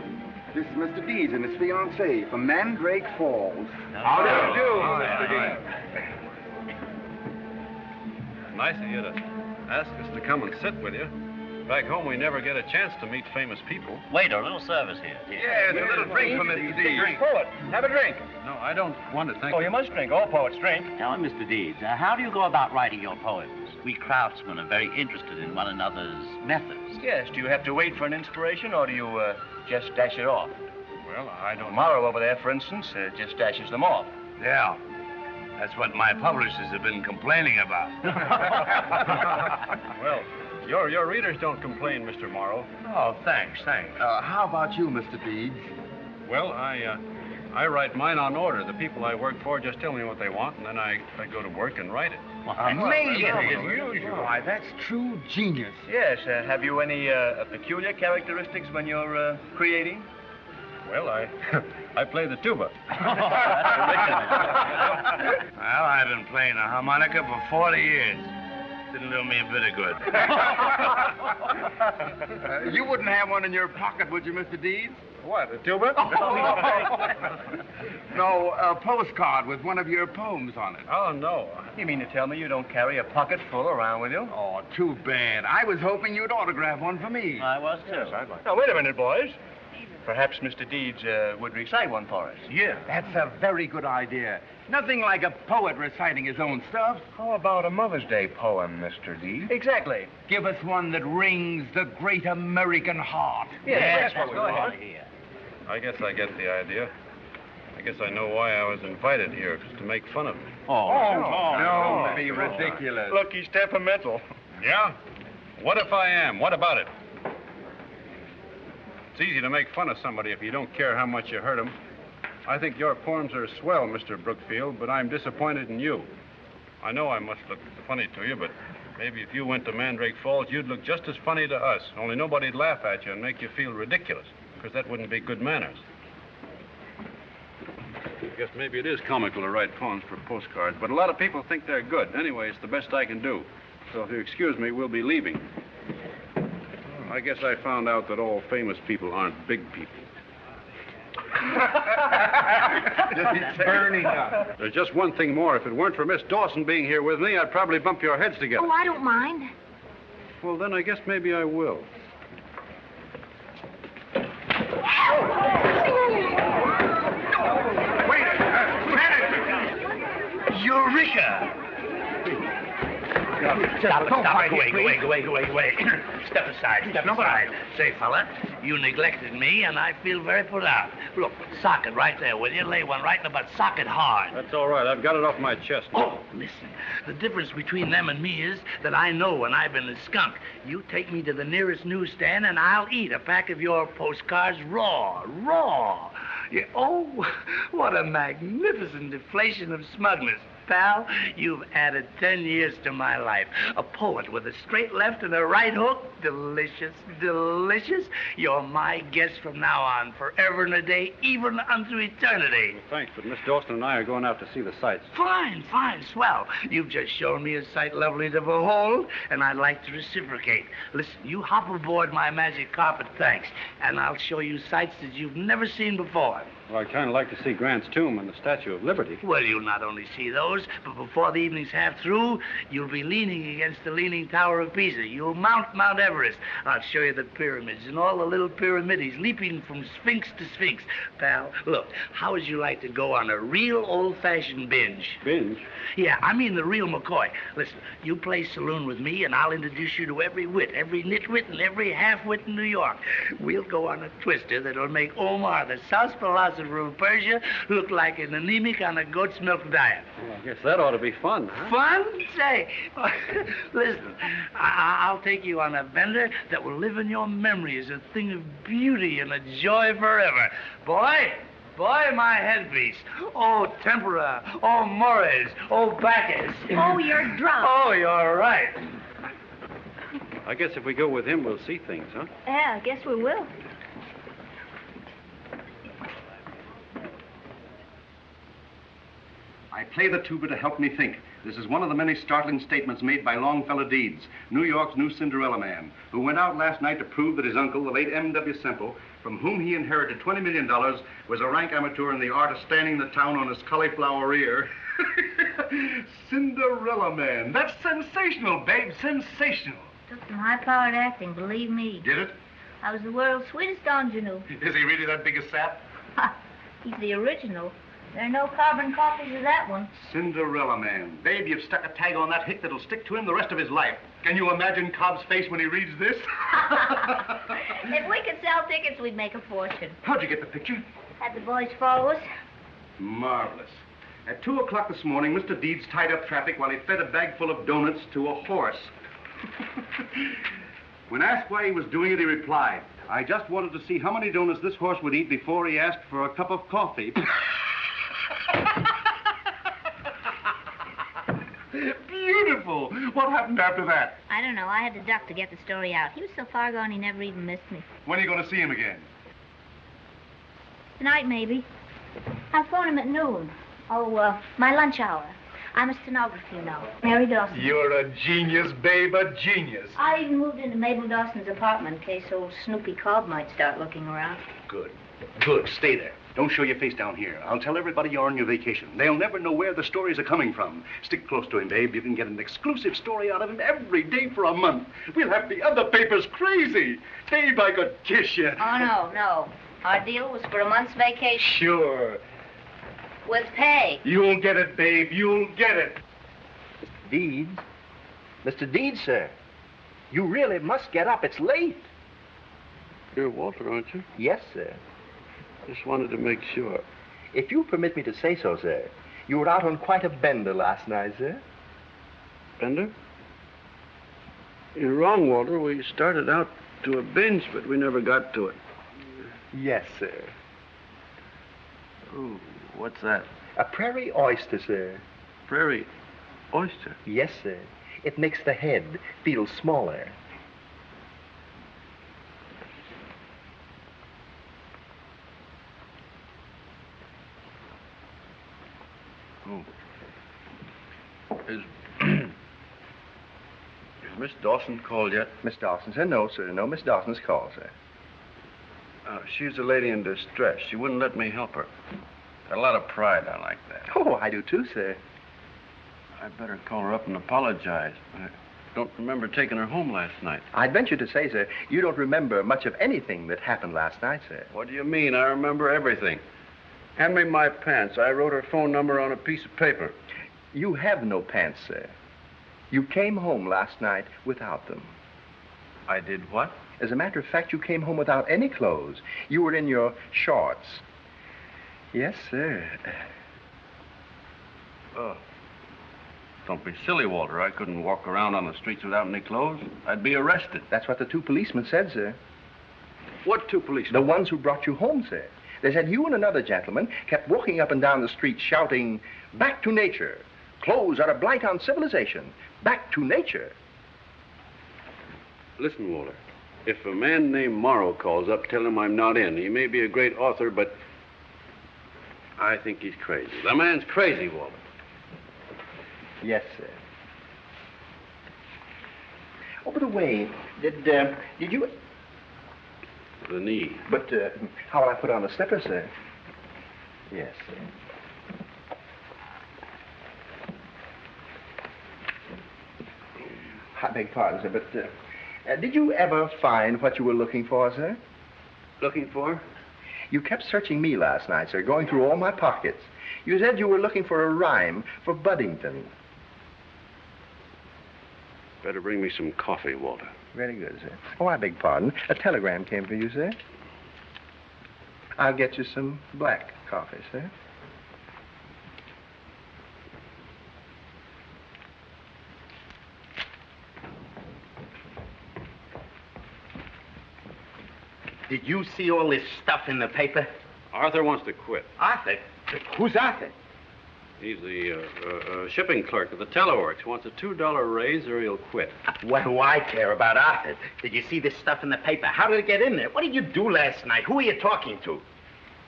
This is Mr. Deeds and his fiancée from Mandrake Falls. How do you do, Mr. Deeds? Nice of you to ask us to come and sit with you. Back home, we never get a chance to meet famous people. Waiter, a little service here. Yes, a little drink for Mr. Deeds. Poet, have a drink. No, I don't want to thank Oh, you must drink. All poets drink. Now, Mr. Deeds, how do you go about writing your poems? We craftsmen are very interested in one another's methods. Yes, do you have to wait for an inspiration, or do you just dash it off? Well, I don't... Morrow over there, for instance, just dashes them off. Yeah. That's what my publishers have been complaining about. Well, your readers don't complain, Mr. Morrow. Oh, thanks. How about you, Mr. Deeds? Well, I write mine on order. The people I work for just tell me what they want, and then I go to work and write it. Amazing, as usual. Why, that's true genius. Yes, have you any peculiar characteristics when you're creating? Well, I play the tuba. Well, I've been playing a harmonica for 40 years. Didn't do me a bit of good. You wouldn't have one in your pocket, would you, Mr. Deeds? What, a tuba? No, a postcard with one of your poems on it. Oh, no. You mean to tell me you don't carry a pocket full around with you? Oh, too bad. I was hoping you'd autograph one for me. I was, too. Yes, I'd like Now, wait a minute, boys. Perhaps Mr. Deeds would recite one for us. Yeah, that's a very good idea. Nothing like a poet reciting his own stuff. How about a Mother's Day poem, Mr. Deeds? Exactly. Give us one that rings the great American heart. Yes, that's what we want to hear. I guess I get the idea. I guess I know why I was invited here, just to make fun of me. Don't be ridiculous. Look, he's temperamental. Yeah? What if I am? What about it? It's easy to make fun of somebody if you don't care how much you hurt them. I think your poems are swell, Mr. Brookfield, but I'm disappointed in you. I know I must look funny to you, but maybe if you went to Mandrake Falls, you'd look just as funny to us, only nobody'd laugh at you and make you feel ridiculous, because that wouldn't be good manners. I guess maybe it is comical to write poems for postcards, but a lot of people think they're good. Anyway, it's the best I can do. So if you excuse me, we'll be leaving. I guess I found out that all famous people aren't big people. It's burning up. There's just one thing more. If it weren't for Miss Dawson being here with me, I'd probably bump your heads together. Oh, I don't mind. Well, then I guess maybe I will. Wait! Bennett! Eureka! Stop. Go away. Step aside. Say, fella, you neglected me, and I feel very put out. Look, sock it right there, will you? Lay one right in the butt. Sock it hard. That's all right. I've got it off my chest. Oh, listen. The difference between them and me is that I know when I've been a skunk. You take me to the nearest newsstand, and I'll eat a pack of your postcards raw. Yeah, oh, what a magnificent deflation of smugness. Pal, you've added 10 years to my life. A poet with a straight left and a right hook. Delicious. You're my guest from now on, forever and a day, even unto eternity. Well, thanks, but Miss Dawson and I are going out to see the sights. Fine, swell. You've just shown me a sight lovely to behold, and I'd like to reciprocate. Listen, you hop aboard my magic carpet, thanks, and I'll show you sights that you've never seen before. Well, I'd kind of like to see Grant's tomb and the Statue of Liberty. Well, you'll not only see those, but before the evening's half through, you'll be leaning against the Leaning Tower of Pisa. You'll mount Mount Everest. I'll show you the pyramids and all the little pyramids leaping from sphinx to sphinx. Pal, look, how would you like to go on a real old-fashioned binge? Binge? Yeah, I mean the real McCoy. Listen, you play saloon with me, and I'll introduce you to every wit, every nitwit, and every half-wit in New York. We'll go on a twister that'll make Omar, the South philosopher of Persia, look like an anemic on a goat's milk diet. Well, I guess that ought to be fun, huh? Fun? Say, listen, I'll take you on a bender that will live in your memory as a thing of beauty and a joy forever. Boy, my headpiece. Oh, tempera. Oh, mores. Oh, Bacchus. Oh, you're drunk. Oh, you're right. I guess if we go with him, we'll see things, huh? Yeah, I guess we will. I play the tuba to help me think. This is one of the many startling statements made by Longfellow Deeds, New York's new Cinderella man, who went out last night to prove that his uncle, the late M.W. Semple, from whom he inherited $20 million, was a rank amateur in the art of standing the town on his cauliflower ear. Cinderella man. That's sensational, babe, sensational. Took some high-powered acting, believe me. Did it? I was the world's sweetest ingenue. Is he really that big a sap? He's the original. There are no carbon copies of that one. Cinderella man. Babe, you've stuck a tag on that hick that'll stick to him the rest of his life. Can you imagine Cobb's face when he reads this? If we could sell tickets, we'd make a fortune. How'd you get the picture? Had the boys follow us. Marvelous. At 2 o'clock this morning, Mr. Deeds tied up traffic while he fed a bag full of donuts to a horse. When asked why he was doing it, he replied, "I just wanted to see how many donuts this horse would eat before he asked for a cup of coffee." Beautiful. What happened after that? I don't know. I had to duck to get the story out. He was so far gone, he never even missed me. When are you going to see him again? Tonight, maybe. I'll phone him at noon. Oh, my lunch hour. I'm a stenographer, you know. Mary Dawson. You're a genius, babe, a genius. I even moved into Mabel Dawson's apartment in case old Snoopy Cobb might start looking around. Good. Good. Stay there. Don't show your face down here. I'll tell everybody you're on your vacation. They'll never know where the stories are coming from. Stick close to him, babe. You can get an exclusive story out of him every day for a month. We'll have the other papers crazy. Babe, I could kiss you. Oh, no. Our deal was for a month's vacation. Sure. With pay. You'll get it, babe. You'll get it. Mr. Deeds? Mr. Deeds, sir. You really must get up. It's late. You're Walter, aren't you? Yes, sir. Just wanted to make sure. If you permit me to say so, sir, you were out on quite a bender last night, sir. Bender? You're wrong, Walter. We started out to a binge, but we never got to it. Yes, sir. Oh, what's that? A prairie oyster, sir. Prairie oyster? Yes, sir. It makes the head feel smaller. Oh. Is Miss Dawson called yet? Miss Dawson, sir? No, sir. No, Miss Dawson's called, sir. She's a lady in distress. She wouldn't let me help her. Got a lot of pride, I like that. Oh, I do too, sir. I'd better call her up and apologize. I don't remember taking her home last night. I'd venture to say, sir, you don't remember much of anything that happened last night, sir. What do you mean? I remember everything. Hand me my pants. I wrote her phone number on a piece of paper. You have no pants, sir. You came home last night without them. I did what? As a matter of fact, you came home without any clothes. You were in your shorts. Yes, sir. Oh. Don't be silly, Walter. I couldn't walk around on the streets without any clothes. I'd be arrested. That's what the two policemen said, sir. What two policemen? The ones who brought you home, sir. They said you and another gentleman kept walking up and down the street shouting, "Back to nature. Clothes are a blight on civilization. Back to nature." Listen, Walter. If a man named Morrow calls up, tell him I'm not in. He may be a great author, but I think he's crazy. The man's crazy, Walter. Yes, sir. Oh, by the way, did you... The knee. But how will I put on the slipper, sir? Yes. I beg pardon, sir, but did you ever find what you were looking for, sir? Looking for? You kept searching me last night, sir, going through all my pockets. You said you were looking for a rhyme for Budington. Better bring me some coffee, Walter. Very good, sir. Oh, I beg pardon. A telegram came for you, sir. I'll get you some black coffee, sir. Did you see all this stuff in the paper? Arthur wants to quit. Arthur? Who's Arthur? He's the shipping clerk at the Teleworks. He wants a $2 raise or he'll quit. What do I care about Arthur? Did you see this stuff in the paper? How did it get in there? What did you do last night? Who were you talking to?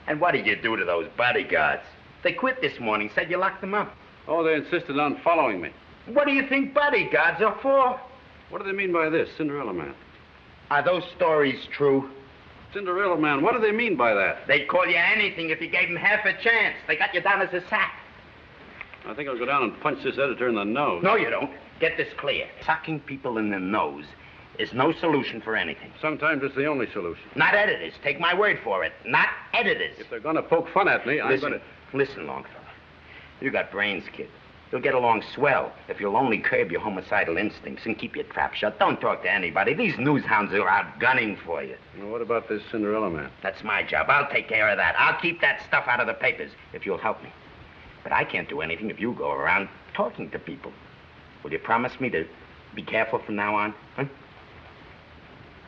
And what did you do to those bodyguards? They quit this morning, said you locked them up. Oh, they insisted on following me. What do you think bodyguards are for? What do they mean by this, Cinderella Man? Are those stories true? Cinderella Man, what do they mean by that? They'd call you anything if you gave them half a chance. They got you down as a sack. I think I'll go down and punch this editor in the nose. No, you don't. Get this clear. Socking people in the nose is no solution for anything. Sometimes it's the only solution. Not editors. Take my word for it. Not editors. If they're going to poke fun at me, I'm going to... Listen, Longfellow. You got brains, kid. You'll get along swell if you'll only curb your homicidal instincts and keep your trap shut. Don't talk to anybody. These news hounds are out gunning for you. Well, what about this Cinderella Man? That's my job. I'll take care of that. I'll keep that stuff out of the papers if you'll help me. But I can't do anything if you go around talking to people. Will you promise me to be careful from now on? Huh?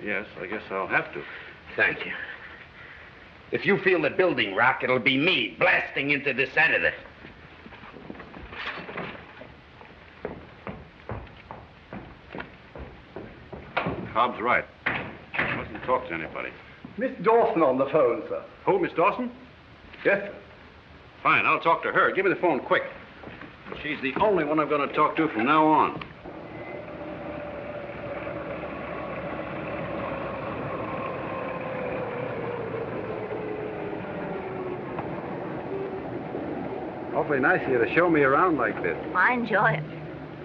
Yes, I guess I'll have to. Thank you. If you feel the building rock, it'll be me blasting into this editor. Cobb's right. I mustn't talk to anybody. Miss Dawson on the phone, sir. Who, Miss Dawson? Yes, sir. Fine, I'll talk to her. Give me the phone quick. She's the only one I'm going to talk to from now on. Awfully nice of you to show me around like this. I enjoy it.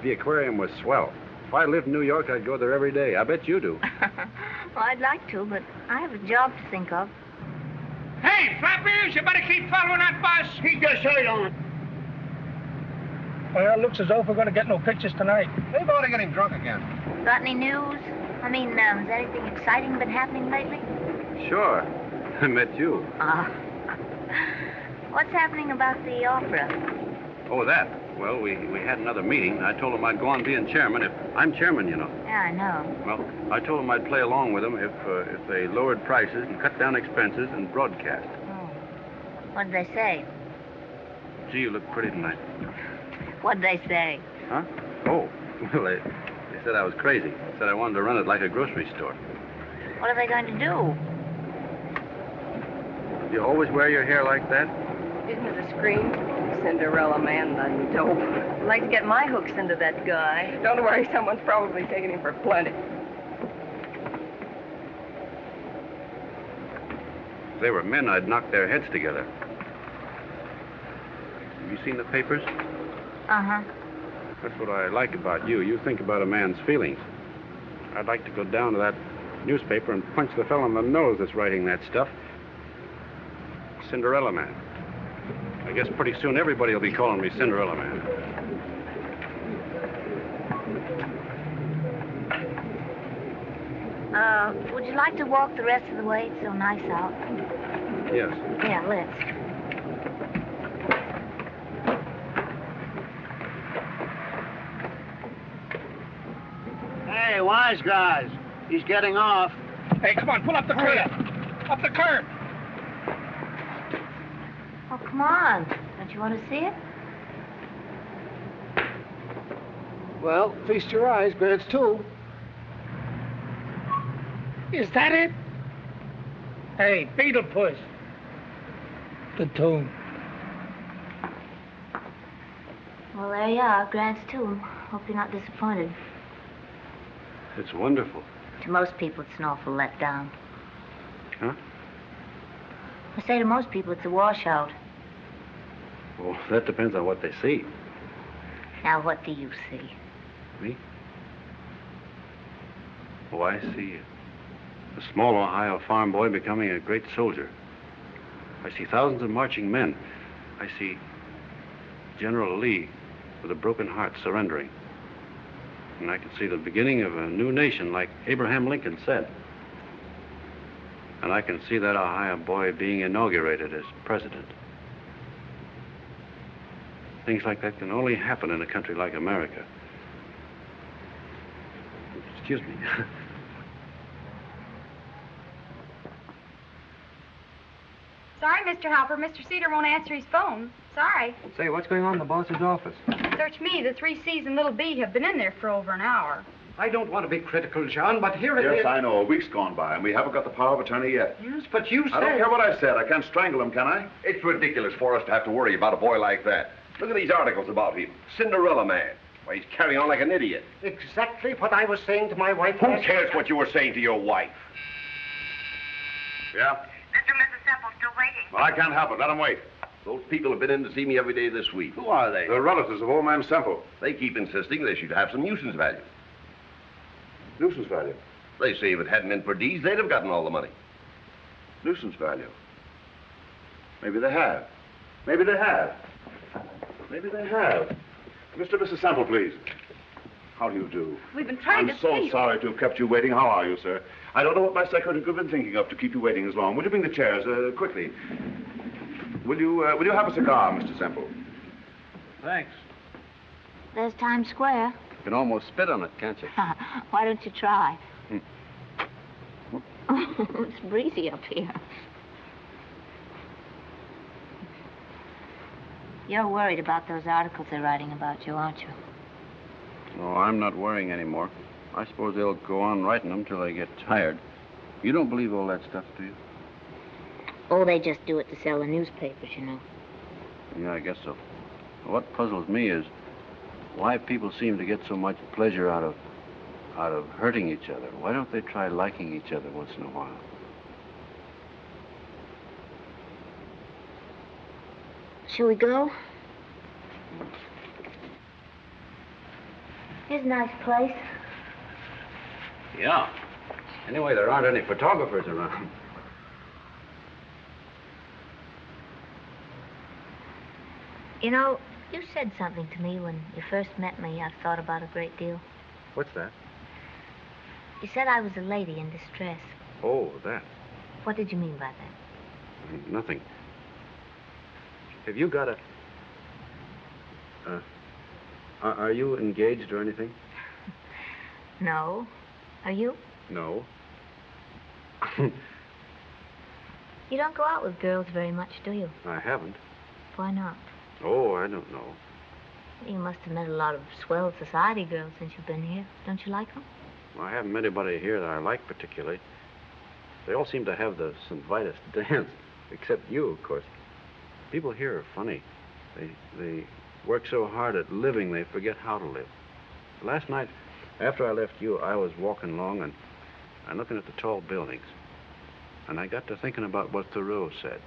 The aquarium was swell. If I lived in New York, I'd go there every day. I bet you do. Well, I'd like to, but I have a job to think of. Hey, Flappers, you better keep following that bus. Keep your shirt on. Well, it looks as though we're going to get no pictures tonight. They've ought to get him drunk again. Got any news? I mean, has anything exciting been happening lately? Sure. I met you. What's happening about the opera? Oh, that. Well, we had another meeting. I told him I'd go on being chairman. I'm chairman, you know. Yeah, I know. Well, I told them I'd play along with them if they lowered prices and cut down expenses and broadcast. Oh. What'd they say? Gee, you look pretty tonight. What'd they say? Huh? Oh, well, they said I was crazy. Said I wanted to run it like a grocery store. What are they going to do? You always wear your hair like that? Isn't it a scream? Cinderella Man, the dope. I'd like to get my hooks into that guy. Don't worry, someone's probably taking him for plenty. If they were men, I'd knock their heads together. Have you seen the papers? Uh-huh. That's what I like about you. You think about a man's feelings. I'd like to go down to that newspaper and punch the fellow in the nose that's writing that stuff. Cinderella Man. I guess pretty soon everybody will be calling me Cinderella Man. Would you like to walk the rest of the way? It's so nice out. Yes. Yeah, let's. Hey, wise guys. He's getting off. Hey, come on, pull up the curb. Up the curb. Oh, come on. Don't you want to see it? Well, feast your eyes, birds too. Is that it? Hey, Beetlepuss. Good tune. Well, there you are, Grant's tomb. Hope you're not disappointed. It's wonderful. To most people, it's an awful letdown. Huh? I say to most people, it's a washout. Well, that depends on what they see. Now, what do you see? Me? Oh, I see a small Ohio farm boy becoming a great soldier. I see thousands of marching men. I see General Lee with a broken heart surrendering. And I can see the beginning of a new nation, like Abraham Lincoln said. And I can see that Ohio boy being inaugurated as president. Things like that can only happen in a country like America. Excuse me. Sorry, Mr. Halper. Mr. Cedar won't answer his phone. Sorry. Say, what's going on in the boss's office? Search me. The 3 C's and Little B have been in there for over an hour. I don't want to be critical, John, but here it is. Yes, I know. A week's gone by, and we haven't got the power of attorney yet. Yes, but you said... I don't care what I said. I can't strangle him, can I? It's ridiculous for us to have to worry about a boy like that. Look at these articles about him. Cinderella man. Why, he's carrying on like an idiot. Exactly what I was saying to my wife. Who cares what you were saying to your wife? Yeah? Mr. and Mrs. Semple still waiting. Well, I can't help it. Let him wait. Those people have been in to see me every day this week. Who are they? They're relatives of old man Semple. They keep insisting they should have some nuisance value. Nuisance value? They say if it hadn't been for Deeds, they'd have gotten all the money. Nuisance value? Maybe they have. Maybe they have. Maybe they have. Mr. and Mrs. Semple, please. How do you do? We've been trying to I'm so see you. sorry to have kept you waiting. How are you, sir? I don't know what my secretary could have been thinking of to keep you waiting as long. Would you bring the chairs, quickly? Will you have a cigar, Mr. Semple? Thanks. There's Times Square. You can almost spit on it, can't you? Why don't you try? It's breezy up here. You're worried about those articles they're writing about you, aren't you? No, I'm not worrying anymore. I suppose they'll go on writing them till they get tired. You don't believe all that stuff, do you? Oh, they just do it to sell the newspapers, you know. Yeah, I guess so. What puzzles me is why people seem to get so much pleasure out of hurting each other. Why don't they try liking each other once in a while? Shall we go? Here's a nice place. Yeah. Anyway, there aren't any photographers around. You know, you said something to me when you first met me I've thought about a great deal. What's that? You said I was a lady in distress. Oh, that. What did you mean by that? Nothing. Have you got a... Are you engaged or anything? No. Are you? No. You don't go out with girls very much, do you? I haven't. Why not? Oh, I don't know. You must have met a lot of swell society girls since you've been here. Don't you like them? Well, I haven't met anybody here that I like particularly. They all seem to have the St. Vitus dance, except you, of course. People here are funny. They work so hard at living, they forget how to live. Last night, after I left you, I was walking along and looking at the tall buildings. And I got to thinking about what Thoreau said.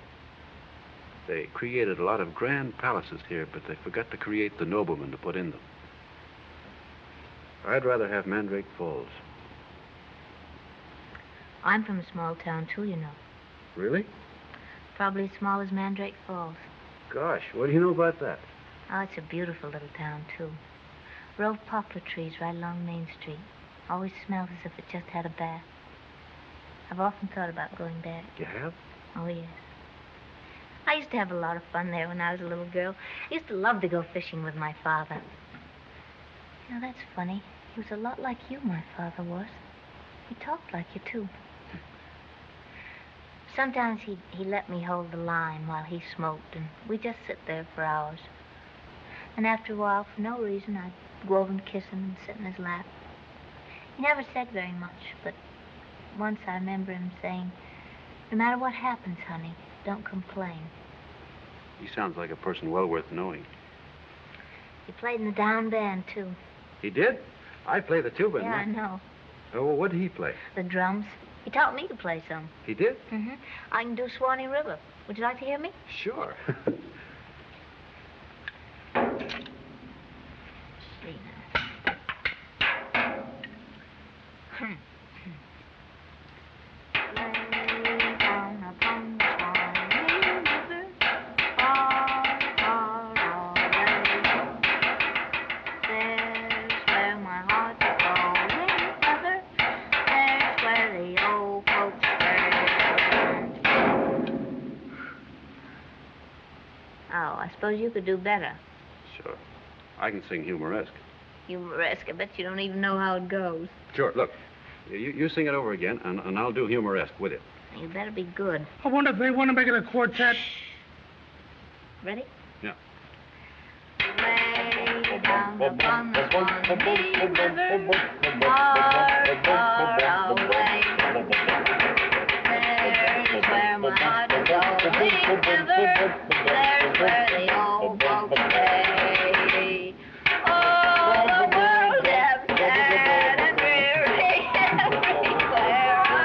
They created a lot of grand palaces here, but they forgot to create the noblemen to put in them. I'd rather have Mandrake Falls. I'm from a small town, too, you know. Really? Probably as small as Mandrake Falls. Gosh, what do you know about that? Oh, it's a beautiful little town, too. Row of poplar trees right along Main Street. Always smells as if it just had a bath. I've often thought about going back. You have? Oh, yes. I used to have a lot of fun there when I was a little girl. I used to love to go fishing with my father. You know, that's funny. He was a lot like you, my father was. He talked like you, too. Sometimes he let me hold the line while he smoked, and we'd just sit there for hours. And after a while, for no reason, I'd go over and kiss him and sit in his lap. He never said very much, but once I remember him saying, "No matter what happens, honey, don't complain." He sounds like a person well worth knowing. He played in the down band, too. He did? I play the tuba. Yeah, I know. Oh, well, what did he play? The drums. He taught me to play some. He did? Mm-hmm. I can do Swanee River. Would you like to hear me? Sure. Oh, I suppose you could do better. Sure. I can sing humoresque. Humoresque. I bet you don't even know how it goes. Sure, look. You sing it over again, and I'll do humoresque with it. You better be good. I wonder if they want to make it a quartet. Ready? Yeah. Way down upon the Swanee River, far away. There's where my heart is going ever. There's where the old folks stay. Oh, the world is sad and dreary everywhere I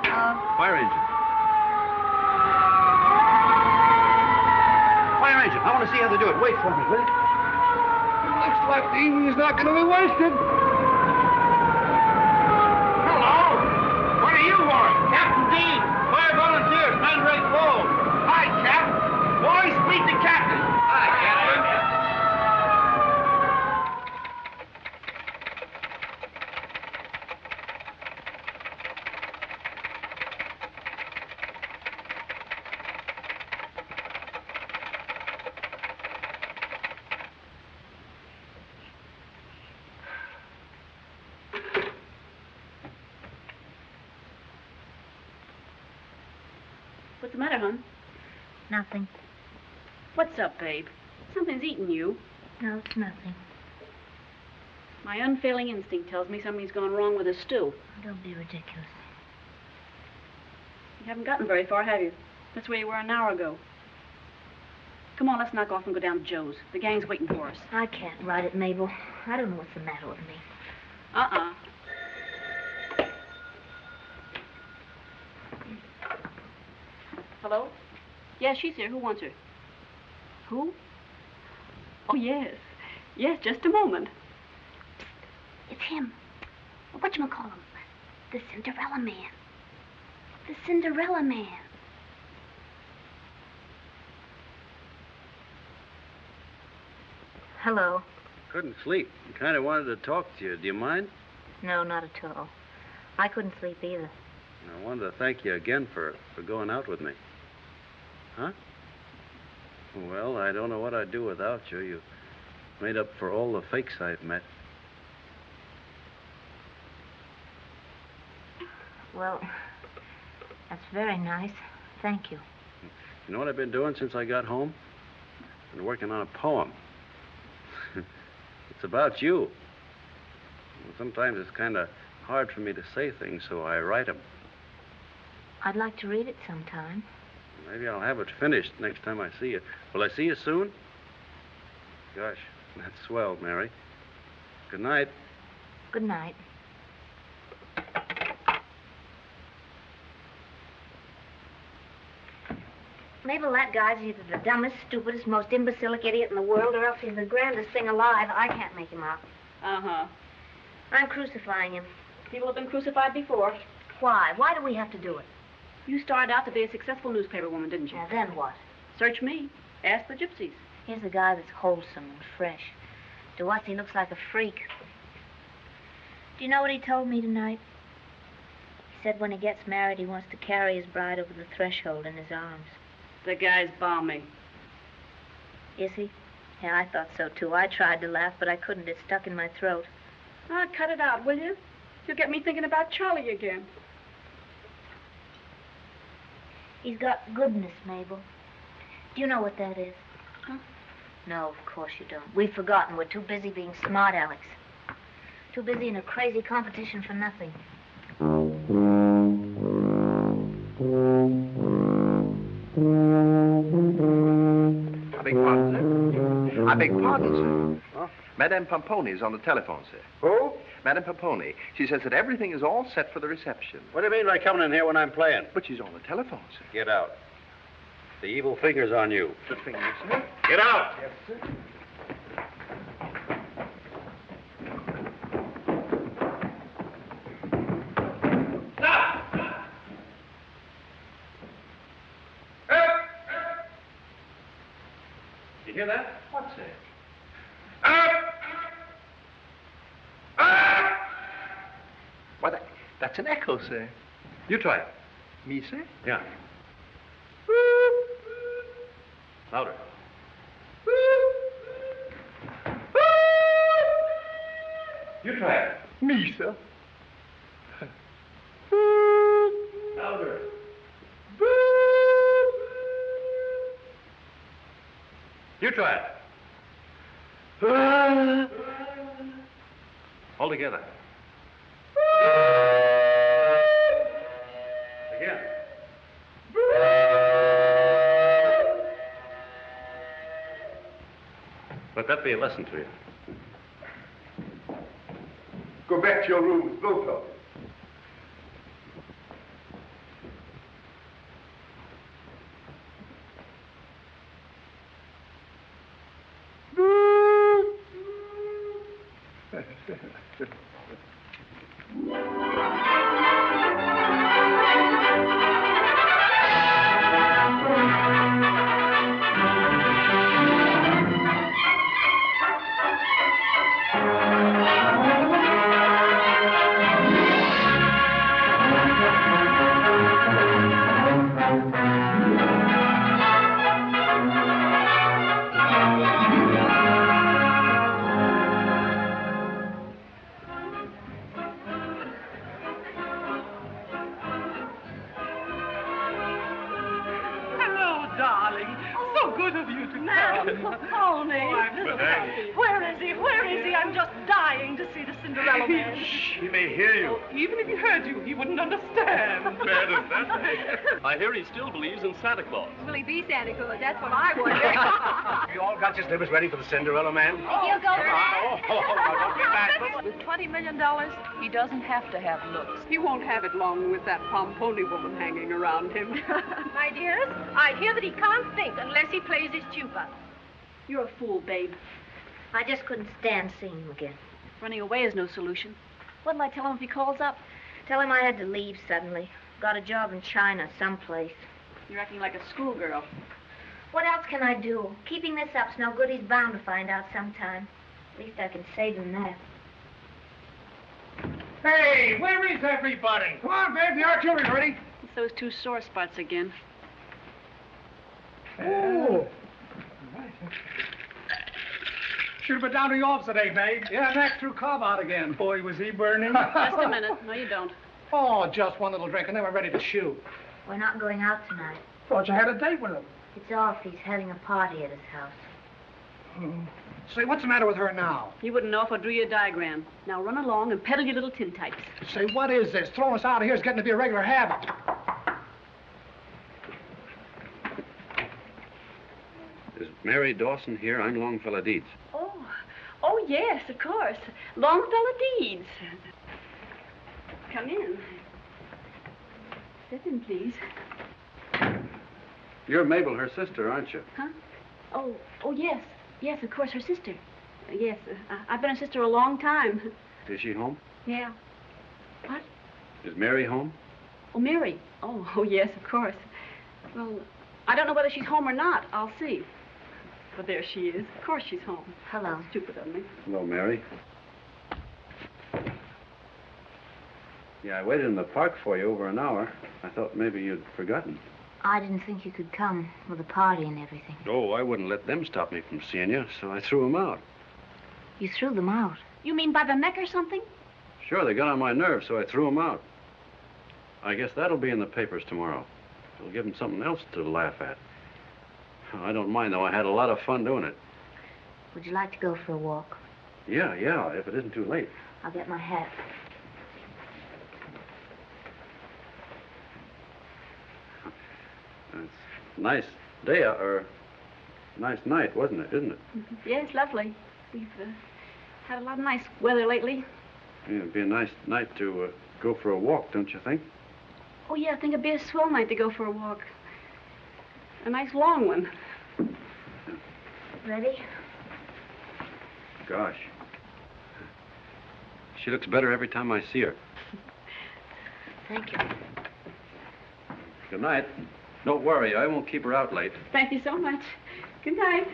roam. Fire engine. Fire engine. I want to see how they do it. Wait for me, will you? Looks like the evening's not going to be wasted. Hello. What do you want? Captain Dean. Fire volunteers, Mandrake Falls. Hi, Cap. Boys, meet the captain. Hi, Captain. What's the matter, hon? Nothing. What's up, babe? Something's eating you. No, it's nothing. My unfailing instinct tells me something's gone wrong with the stew. Don't be ridiculous. You haven't gotten very far, have you? That's where you were an hour ago. Come on, let's knock off and go down to Joe's. The gang's waiting for us. I can't ride it, Mabel. I don't know what's the matter with me. Uh-uh. Hello? Yeah, she's here. Who wants her? Who? Oh, yes. Yes, just a moment. It's him. Whatchamacallem? The Cinderella Man. The Cinderella Man. Hello. Couldn't sleep. Kind of wanted to talk to you. Do you mind? No, not at all. I couldn't sleep either. I wanted to thank you again for going out with me. Huh? Well, I don't know what I'd do without you. You made up for all the fakes I've met. Well, that's very nice. Thank you. You know what I've been doing since I got home? Been working on a poem. It's about you. Well, sometimes it's kind of hard for me to say things, so I write them. I'd like to read it sometime. Maybe I'll have it finished next time I see you. Will I see you soon? Gosh, that's swell, Mary. Good night. Good night. Mabel, that guy's either the dumbest, stupidest, most imbecilic idiot in the world, or else he's the grandest thing alive. I can't make him out. Uh-huh. I'm crucifying him. People have been crucified before. Why? Why do we have to do it? You started out to be a successful newspaper woman, didn't you? Now, then what? Search me. Ask the gypsies. Here's a guy that's wholesome and fresh. To us, he looks like a freak. Do you know what he told me tonight? He said when he gets married, he wants to carry his bride over the threshold in his arms. The guy's balmy. Is he? Yeah, I thought so, too. I tried to laugh, but I couldn't. It stuck in my throat. Ah, cut it out, will you? You'll get me thinking about Charlie again. He's got goodness, Mabel. Do you know what that is? Huh? No, of course you don't. We've forgotten. We're too busy being smart, Alex. Too busy in a crazy competition for nothing. I beg pardon, sir. I beg pardon, sir. Huh? Madame Pomponi is on the telephone, sir. Who? Madame Pomponi. She says that everything is all set for the reception. What do you mean by coming in here when I'm playing? But she's on the telephone, sir. Get out. The evil finger's on you. The finger, sir? Get out! Yes, sir. You hear that? What's that? Why, that's an echo, sir. You try it. Me, sir? Yeah. Louder. You try it. Me, sir. Louder. You try it. All together. Again. Let that be a lesson to you. Go back to your room with Longfellow. I hear he still believes in Santa Claus. Will he be Santa Claus? That's what I wonder. You all got your slippers ready for the Cinderella man? He'll go Don't be bashful. With $20 million, he doesn't have to have looks. He won't have it long with that pomponi woman hanging around him. My dears, I hear that he can't think unless he plays his tuba. You're a fool, babe. I just couldn't stand seeing him again. Running away is no solution. What'll I tell him if he calls up? Tell him I had to leave suddenly. Got a job in China someplace. You're acting like a schoolgirl. What else can I do? Keeping this up's no good. He's bound to find out sometime. At least I can save him that. Hey, where is everybody? Come on, babe, the artillery's ready. It's those two sore spots again. Oh. Should have been down to the office today, babe. Yeah, Mac threw Cobb out again. Boy, was he burning. Just a minute. No, you don't. Oh, just one little drink, and then we're ready to shoot. We're not going out tonight. Thought you had a date with him. It's off. He's having a party at his house. Say, what's the matter with her now? You wouldn't know if I drew you a diagram. Now run along and peddle your little tintypes. Say, what is this? Throwing us out of here is getting to be a regular habit. Is Mary Dawson here? I'm Longfellow Deeds. Oh, yes, of course. Longfellow Deeds. Come in. Sit in, please. You're Mabel, her sister, aren't you? Huh? Oh, yes. Yes, of course, her sister. Yes, I've been her sister a long time. Is she home? Yeah. What? Is Mary home? Oh, Mary. Oh, yes, of course. Well, I don't know whether she's home or not. I'll see. But there she is. Of course she's home. Hello. Stupid of me. Hello, Mary. Yeah, I waited in the park for you over an hour. I thought maybe you'd forgotten. I didn't think you could come with a party and everything. Oh, I wouldn't let them stop me from seeing you, so I threw them out. You threw them out? You mean by the neck or something? Sure, they got on my nerves, so I threw them out. I guess that'll be in the papers tomorrow. It'll give them something else to laugh at. I don't mind, though. I had a lot of fun doing it. Would you like to go for a walk? Yeah, if it isn't too late. I'll get my hat. It's a nice day, or nice night, wasn't it, isn't it? Yes, lovely. We've had a lot of nice weather lately. Yeah, it'd be a nice night to go for a walk, don't you think? Oh, yeah, I think it'd be a swell night to go for a walk. A nice long one. Ready? Gosh. She looks better every time I see her. Thank you. Good night. Don't worry, I won't keep her out late. Thank you so much. Good night.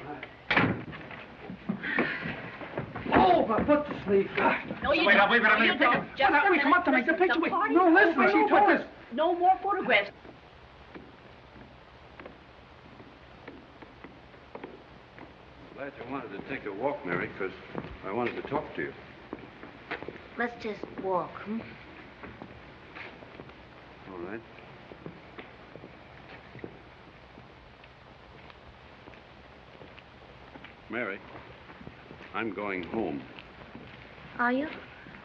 Oh, my foot to sleep. No, you Wait don't. a minute. You don't. Just a Wait, come up to make the picture. The Wait, party's no, listen, over. she took this. No more photographs. Glad you wanted to take a walk, Mary, because I wanted to talk to you. Let's just walk, hmm? All right. Mary, I'm going home. Are you?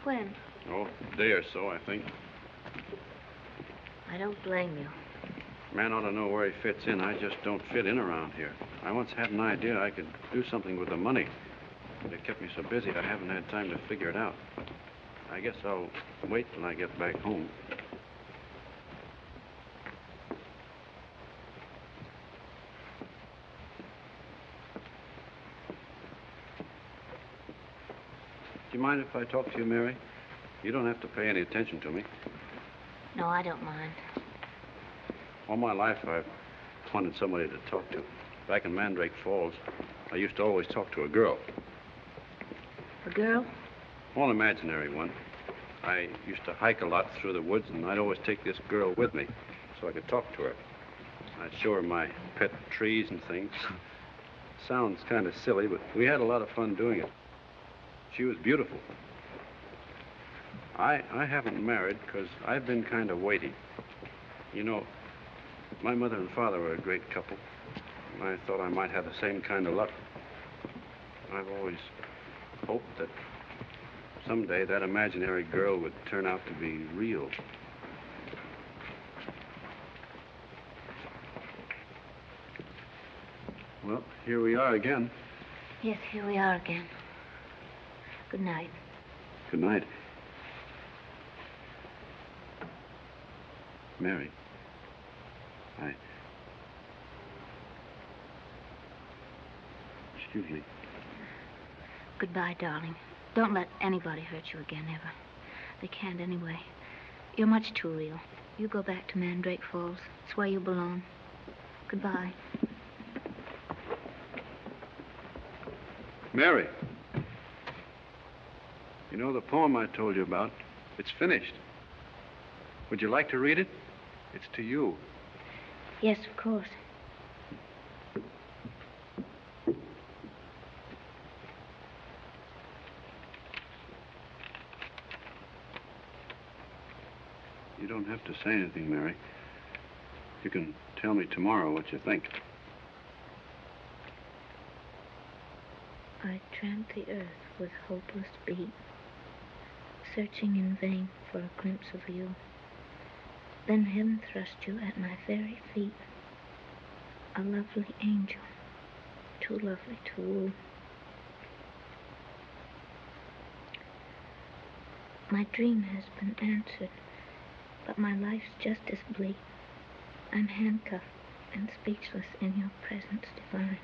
When? Oh, a day or so, I think. I don't blame you. Man ought to know where he fits in. I just don't fit in around here. I once had an idea I could do something with the money. But it kept me so busy I haven't had time to figure it out. I guess I'll wait till I get back home. Do you mind if I talk to you, Mary? You don't have to pay any attention to me. No, I don't mind. All my life, I've wanted somebody to talk to. Back in Mandrake Falls, I used to always talk to a girl. A girl? Well, an imaginary one. I used to hike a lot through the woods, and I'd always take this girl with me so I could talk to her. I'd show her my pet trees and things. Sounds kind of silly, but we had a lot of fun doing it. She was beautiful. I haven't married because I've been kind of weighty. You know, my mother and father were a great couple. And I thought I might have the same kind of luck. I've always hoped that someday that imaginary girl would turn out to be real. Well, here we are again. Yes, here we are again. Good night. Good night. Mary, Excuse me. Goodbye, darling. Don't let anybody hurt you again, ever. They can't anyway. You're much too real. You go back to Mandrake Falls. It's where you belong. Goodbye. Mary. You know the poem I told you about? It's finished. Would you like to read it? It's to you. Yes, of course. You don't have to say anything, Mary. You can tell me tomorrow what you think. I tramp the earth with hopeless beat, searching in vain for a glimpse of you. Then heaven thrust you at my very feet, a lovely angel, too lovely to woo. My dream has been answered, but my life's just as bleak. I'm handcuffed and speechless in your presence divine.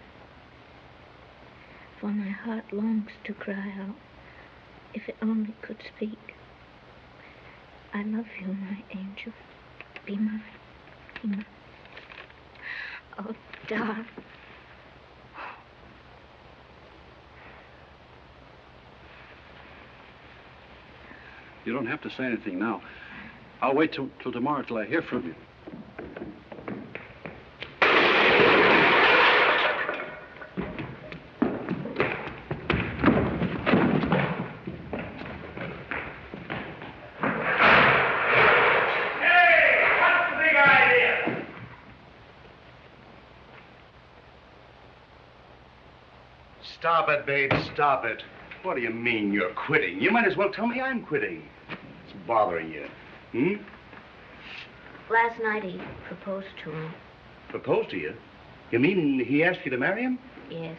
For my heart longs to cry out, if it only could speak. I love you, my angel. Be mine. Be mine. Oh, darling. You don't have to say anything now. I'll wait till tomorrow till I hear from you. Stop it, babe, stop it. What do you mean you're quitting? You might as well tell me I'm quitting. It's bothering you. Hmm? Last night he proposed to me. Proposed to you? You mean he asked you to marry him? Yes.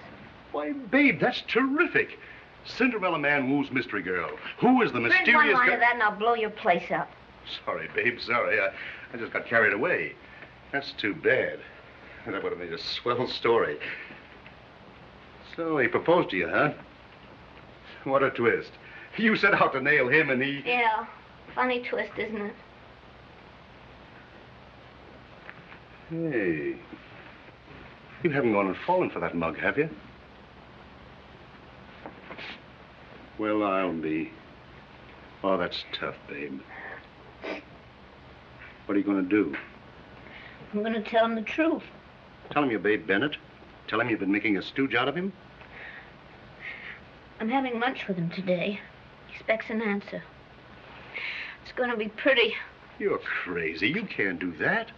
Why, babe, that's terrific. Cinderella man woos mystery girl. Who is the mysterious... Print one line of that and I'll blow your place up. Sorry, babe, sorry. I just got carried away. That's too bad. That would have made a swell story. So he proposed to you, huh? What a twist. You set out to nail him and he... Yeah. Funny twist, isn't it? Hey. You haven't gone and fallen for that mug, have you? Well, I'll be. Oh, that's tough, babe. What are you going to do? I'm going to tell him the truth. Tell him you babe Bennett? Tell him you've been making a stooge out of him? I'm having lunch with him today. He expects an answer. It's going to be pretty. You're crazy. You can't do that.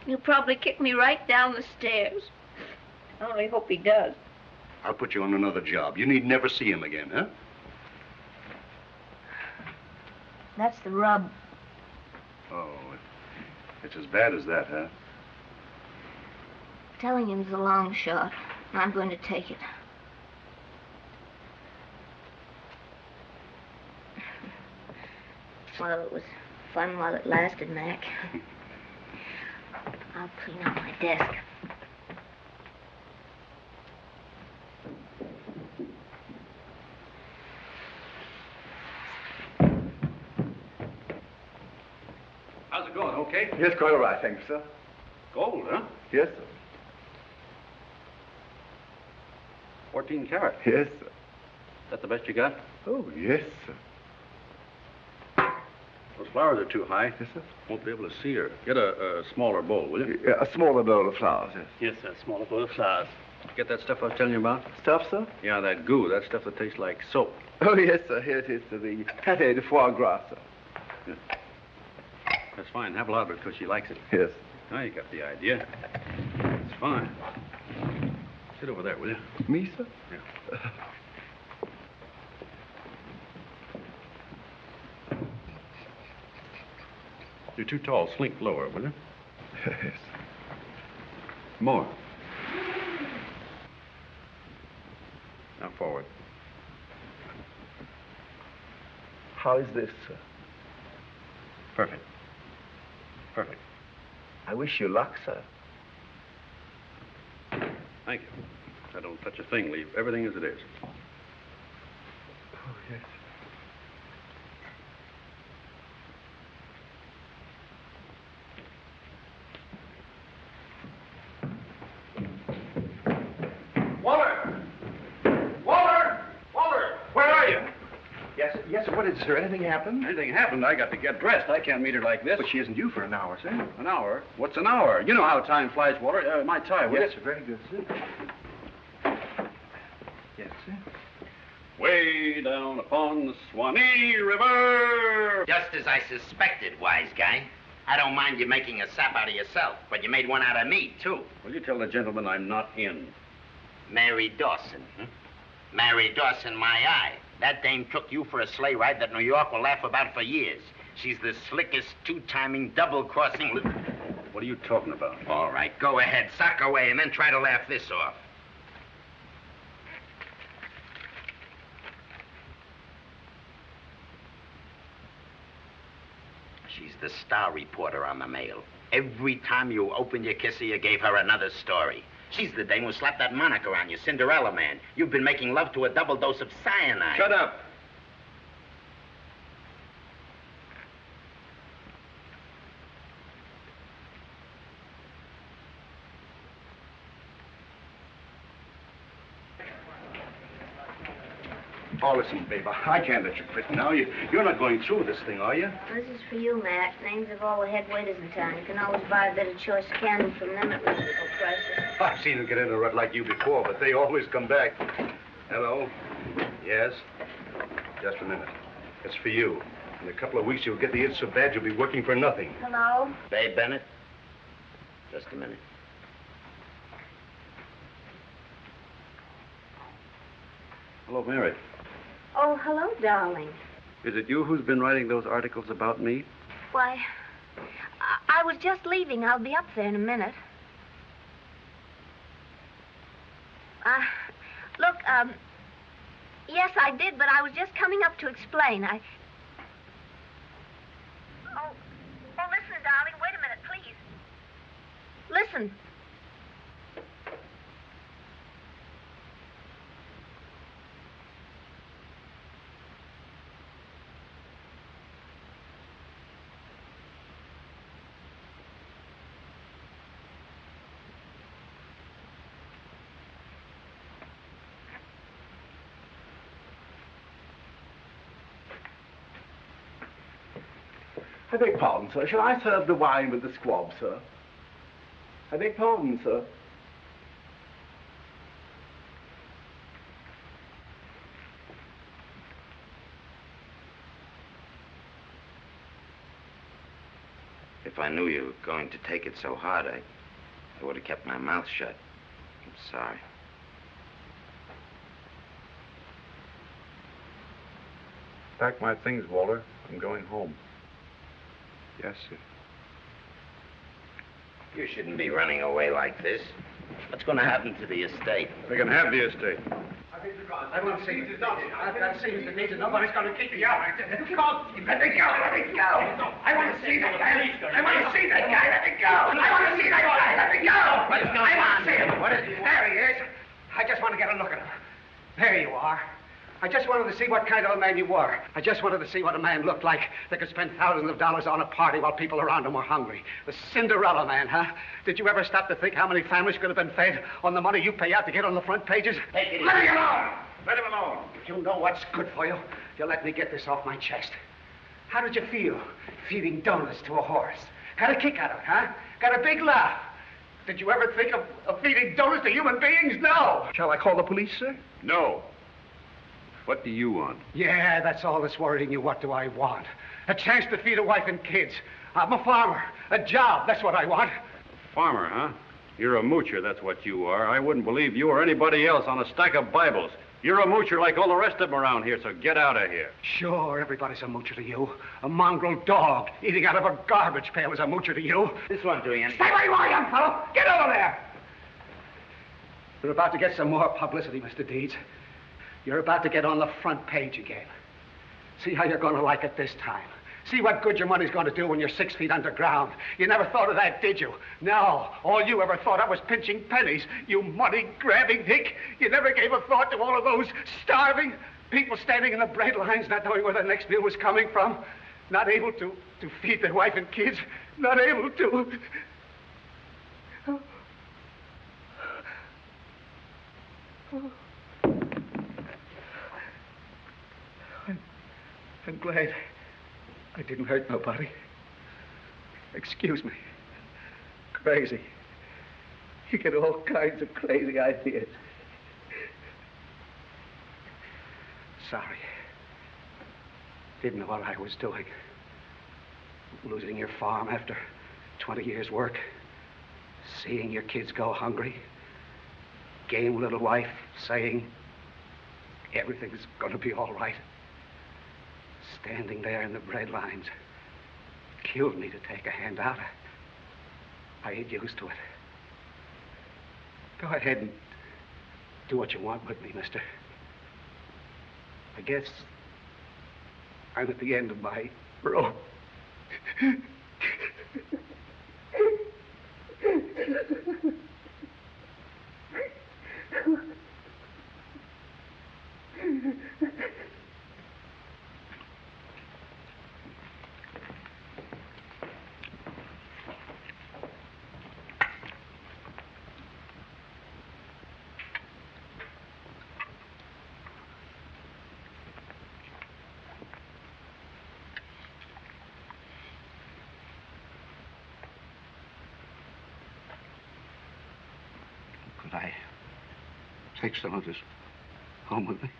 He'll probably kick me right down the stairs. I only hope he does. I'll put you on another job. You need never see him again, huh? That's the rub. Oh, it's as bad as that, huh? Telling him's a long shot. I'm going to take it. Well, it was fun while it lasted, Mac. I'll clean out my desk. How's it going? Okay? Yes, quite all right, thank you, sir. Gold, huh? Yes, sir. 14 karat. Yes, sir. That the best you got? Oh, yes, sir. Those flowers are too high. Yes, sir. Won't be able to see her. Get a smaller bowl, will you? Yeah, a smaller bowl of flowers, yes. Yes, sir. Smaller bowl of flowers. Get that stuff I was telling you about? Stuff, sir? Yeah, that goo. That stuff that tastes like soap. Oh, yes, sir. Here it is, sir. The pâté de foie gras, sir. Yeah. That's fine. Have a lot of it because she likes it. Yes. Now you got the idea. It's fine. Sit over there, will you? Me, sir? Yeah. You're too tall. Slink lower, will you? Yes. More. Now forward. How is this, sir? Perfect. Perfect. I wish you luck, sir. Thank you. I don't touch a thing. Leave everything as it is. Oh, yes. Waller! Waller! Waller! Where are you? Yes, what is, sir? Anything happened? Anything happened, I got to get dressed. I can't meet her like this. But she isn't due for an hour, sir. An hour? What's an hour? You know how time flies, Walter. My tie, will Yes, you? sir. Very good, sir. Yes, sir. Way down upon the Swanee River. Just as I suspected, wise guy. I don't mind you making a sap out of yourself, but you made one out of me, too. Will you tell the gentleman I'm not in? Mary Dawson. Mary Dawson, my eye. That dame took you for a sleigh ride that New York will laugh about for years. She's the slickest, two-timing, double-crossing... What are you talking about? All right, go ahead, sock away, and then try to laugh this off. She's the star reporter on the Mail. Every time you opened your kisser, you gave her another story. She's the dame who slapped that moniker on you, Cinderella Man. You've been making love to a double dose of cyanide. Shut up. Oh, listen, babe, I can't let you quit now. You're not going through this thing, are you? This is for you, Mac. Names of all the head waiters in town. You can always buy a bit of choice candy from them at reasonable prices. I've seen them get in a rut like you before, but they always come back. Hello? Yes? Just a minute. It's for you. In a couple of weeks, you'll get the itch so bad you'll be working for nothing. Hello? Babe Bennett? Just a minute. Hello, Mary. Oh, hello, darling. Is it you who's been writing those articles about me? Why, I was just leaving. I'll be up there in a minute. Look, yes, I did, but I was just coming up to explain. Oh, listen, darling, wait a minute, please. Listen. I beg pardon, sir. Shall I serve the wine with the squab, sir? I beg pardon, sir. If I knew you were going to take it so hard, I would have kept my mouth shut. I'm sorry. Pack my things, Walter. I'm going home. Yes, sir. You shouldn't be running away like this. What's going to happen to the estate? They can have the estate. I want to see Mr. Dawson. I've seen Mr. Deeds, and nobody's going to kick me out. Let me go. Let me go. Let me go. I want to see that guy. I want to see that guy. Let me go. I want to see that guy. Let me go. What's going I want on to see him. here? What is he? There he is. I just want to get a look at him. There you are. I just wanted to see what kind of a man you were. I just wanted to see what a man looked like that could spend thousands of dollars on a party while people around him were hungry. The Cinderella man, huh? Did you ever stop to think how many families could have been fed on the money you pay out to get on the front pages? Take it Let easy. me alone! Let him alone. You know what's good for you. You let me get this off my chest. How did you feel feeding donuts to a horse? Got a kick out of it, huh? Got a big laugh. Did you ever think of feeding donuts to human beings? No. Shall I call the police, sir? No. What do you want? Yeah, that's all that's worrying you. What do I want? A chance to feed a wife and kids. I'm a farmer. A job, that's what I want. Farmer, huh? You're a moocher, that's what you are. I wouldn't believe you or anybody else on a stack of Bibles. You're a moocher like all the rest of them around here, so get out of here. Sure, everybody's a moocher to you. A mongrel dog eating out of a garbage pail is a moocher to you. This one's doing anything. Stay where you are, young fellow! Get over there! You're about to get some more publicity, Mr. Deeds. You're about to get on the front page again. See how you're going to like it this time. See what good your money's going to do when you're 6 feet underground. You never thought of that, did you? No. All you ever thought of was pinching pennies. You money-grabbing hick. You never gave a thought to all of those starving people standing in the bread lines, not knowing where their next meal was coming from. Not able to feed their wife and kids. Not able to... I'm glad I didn't hurt nobody. Excuse me. Crazy. You get all kinds of crazy ideas. Sorry. Didn't know what I was doing. Losing your farm after 20 years' work. Seeing your kids go hungry. Game little wife saying everything's going to be all right. Standing there in the bread lines. Killed me to take a hand out. I ain't used to it. Go ahead and do what you want with me, mister. I guess I'm at the end of my rope. Could I take some of this home with me?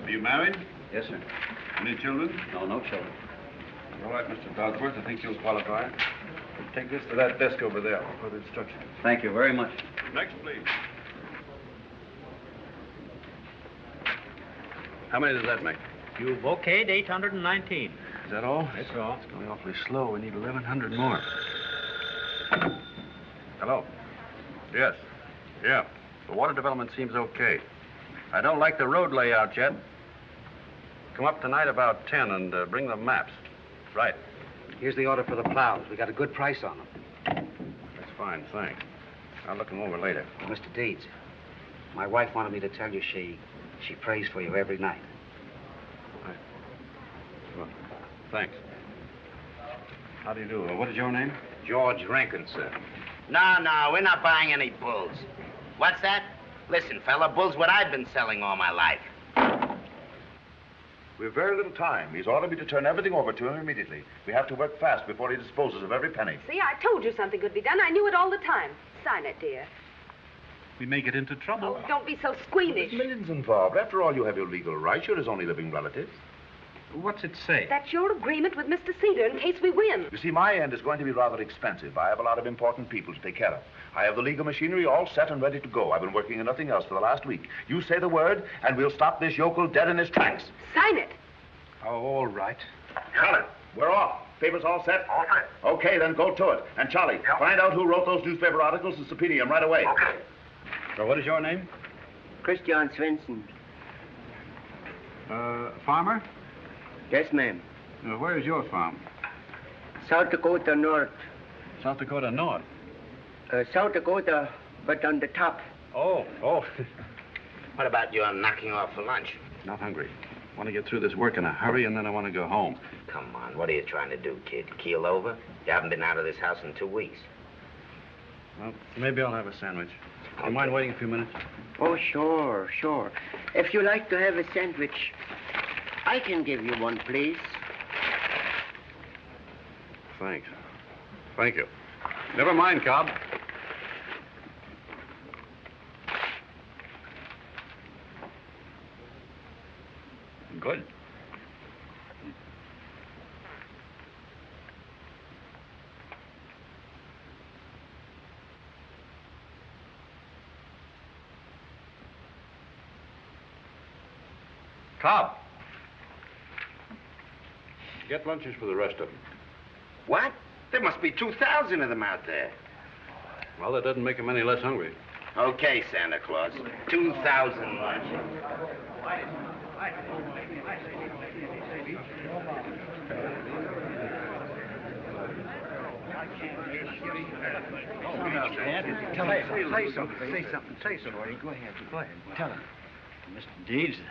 Are you married? Yes, sir. Any children? No, no children. All right, Mr. Dodsworth, I think you'll qualify. Take this to that desk over there for the instructions. Thank you very much. Next, please. How many does that make? You've okayed 819. Is that all? That's all. It's going awfully slow. We need 1,100 more. Hello? Yes. Yeah. The water development seems okay. I don't like the road layout yet. Come up tonight about 10 and bring the maps. Right. Here's the order for the plows. We got a good price on them. That's fine, thanks. I'll look them over later. Mr. Deeds, my wife wanted me to tell you she prays for you every night. Well, thanks. How do you do? What is your name? George Rankin, sir. No, we're not buying any bulls. What's that? Listen, fella, bulls what I've been selling all my life. We've very little time. He's ordered me to turn everything over to him immediately. We have to work fast before he disposes of every penny. See, I told you something could be done. I knew it all the time. Sign it, dear. We may get into trouble. Oh, don't be so squeamish. There's millions involved. After all, you have your legal rights. You're his only living relative. What's it say? That's your agreement with Mr. Cedar in case we win. You see, my end is going to be rather expensive. I have a lot of important people to take care of. I have the legal machinery all set and ready to go. I've been working on nothing else for the last week. You say the word, and we'll stop this yokel dead in his tracks. Sign it. Oh, all right. Charlie, we're off. Papers all set? All set. Okay, then go to it. And Charlie, find out who wrote those newspaper articles and subpoena them right away. Okay. So what is your name? Christian Svensson. Farmer? Yes, ma'am. Where is your farm? South Dakota North. South Dakota North? South Dakota, but on the top. Oh. What about you knocking off for lunch? Not hungry. Want to get through this work in a hurry, and then I want to go home. Come on, what are you trying to do, kid? Keel over? You haven't been out of this house in 2 weeks. Well, maybe I'll have a sandwich. Do you mind waiting a few minutes? Oh, sure. If you like to have a sandwich, I can give you one, please. Thanks. Thank you. Never mind, Cobb. Good. Cobb. Get lunches for the rest of them. What? There must be 2,000 of them out there. Well, that doesn't make them any less hungry. Okay, Santa Claus. 2,000 lunches. Say something. Go ahead. Tell him. Mr. Deeds, the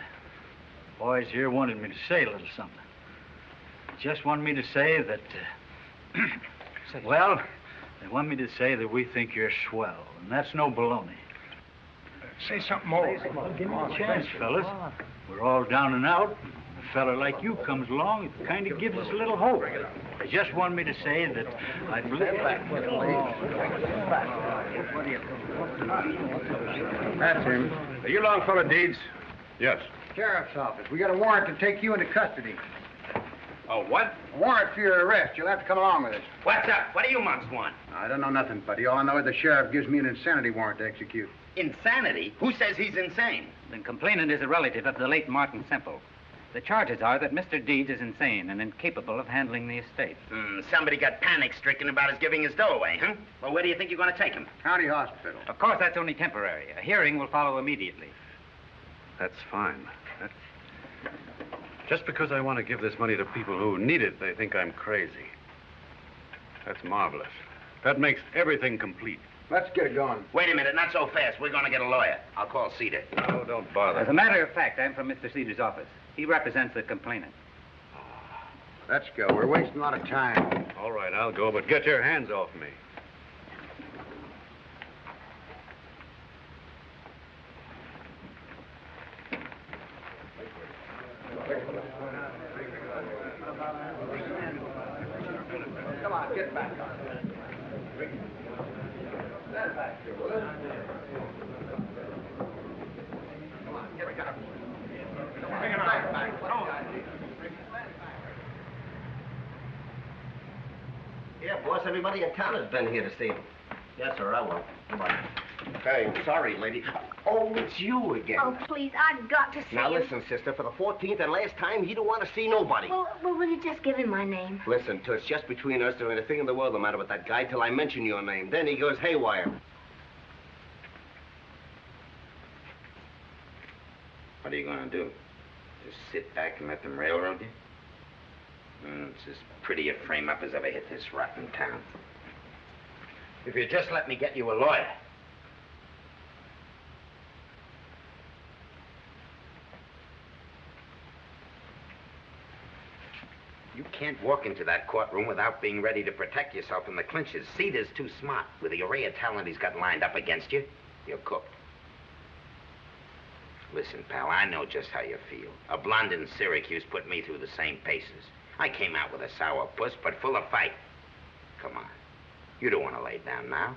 boys here wanted me to say a little something. Just want me to say that, well, they want me to say that we think you're swell, and that's no baloney. Say something more. Give me a chance, fellas. We're all down and out. A fella like you comes along, it kind of gives us a little hope. They just want me to say that I believe... That's him. Are you Longfellow Deeds? Yes. Sheriff's office. We got a warrant to take you into custody. Oh, what? A warrant for your arrest. You'll have to come along with us. What's up? What do you monks want? I don't know nothing, buddy. All I know is the sheriff gives me an insanity warrant to execute. Insanity? Who says he's insane? The complainant is a relative of the late Martin Semple. The charges are that Mr. Deeds is insane and incapable of handling the estate. Somebody got panic-stricken about his giving his dough away, huh? Well, where do you think you're going to take him? County hospital. Of course, that's only temporary. A hearing will follow immediately. That's fine. Just because I want to give this money to people who need it, they think I'm crazy. That's marvelous. That makes everything complete. Let's get it going. Wait a minute, not so fast. We're going to get a lawyer. I'll call Cedar. No, don't bother. As a matter of fact, I'm from Mr. Cedar's office. He represents the complainant. Let's go. We're wasting a lot of time. All right, I'll go, but get your hands off me. Come on, get back on. Stand back here, will you? Come on, get back. Bring it on. Yeah, boss, everybody in town has been here to see him. Yes, sir, I will. Goodbye. Hey, sorry, lady. Oh, it's you again. Oh, please, I've got to see Now, him. listen, sister, for the 14th and last time, he don't want to see nobody. Well, will you just give him my name? Listen, Toots, just between us, there ain't a thing in the world the matter with that guy till I mention your name. Then he goes haywire. What are you going to do? Just sit back and let them railroad you? It's as pretty a frame-up as ever hit this rotten town. If you just let me get you a lawyer. You can't walk into that courtroom without being ready to protect yourself in the clinches. Cedar's too smart. With the array of talent he's got lined up against you, you're cooked. Listen, pal, I know just how you feel. A blonde in Syracuse put me through the same paces. I came out with a sour puss, but full of fight. Come on. You don't want to lay down now.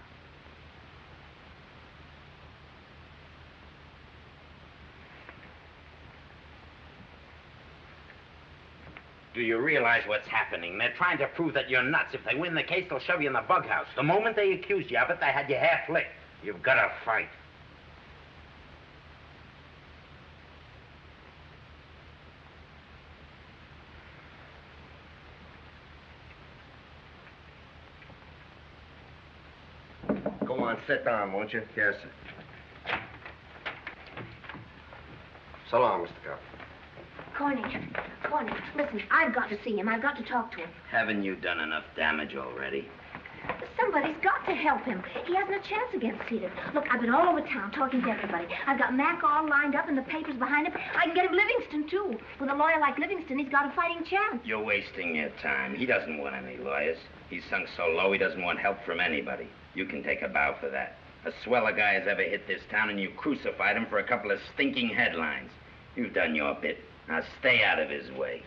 Do you realize what's happening? They're trying to prove that you're nuts. If they win the case, they'll shove you in the bug house. The moment they accused you of it, they had you half licked. You've got to fight. Go on, sit down, won't you? Yes, sir. So long, Mr. Cobb. Corny, listen, I've got to see him. I've got to talk to him. Haven't you done enough damage already? Somebody's got to help him. He hasn't a chance against Cedar. Look, I've been all over town talking to everybody. I've got Mac all lined up and the papers behind him. I can get him Livingston, too. With a lawyer like Livingston, he's got a fighting chance. You're wasting your time. He doesn't want any lawyers. He's sunk so low, he doesn't want help from anybody. You can take a bow for that. A sweller guy has ever hit this town, and you crucified him for a couple of stinking headlines. You've done your bit. Now stay out of his way.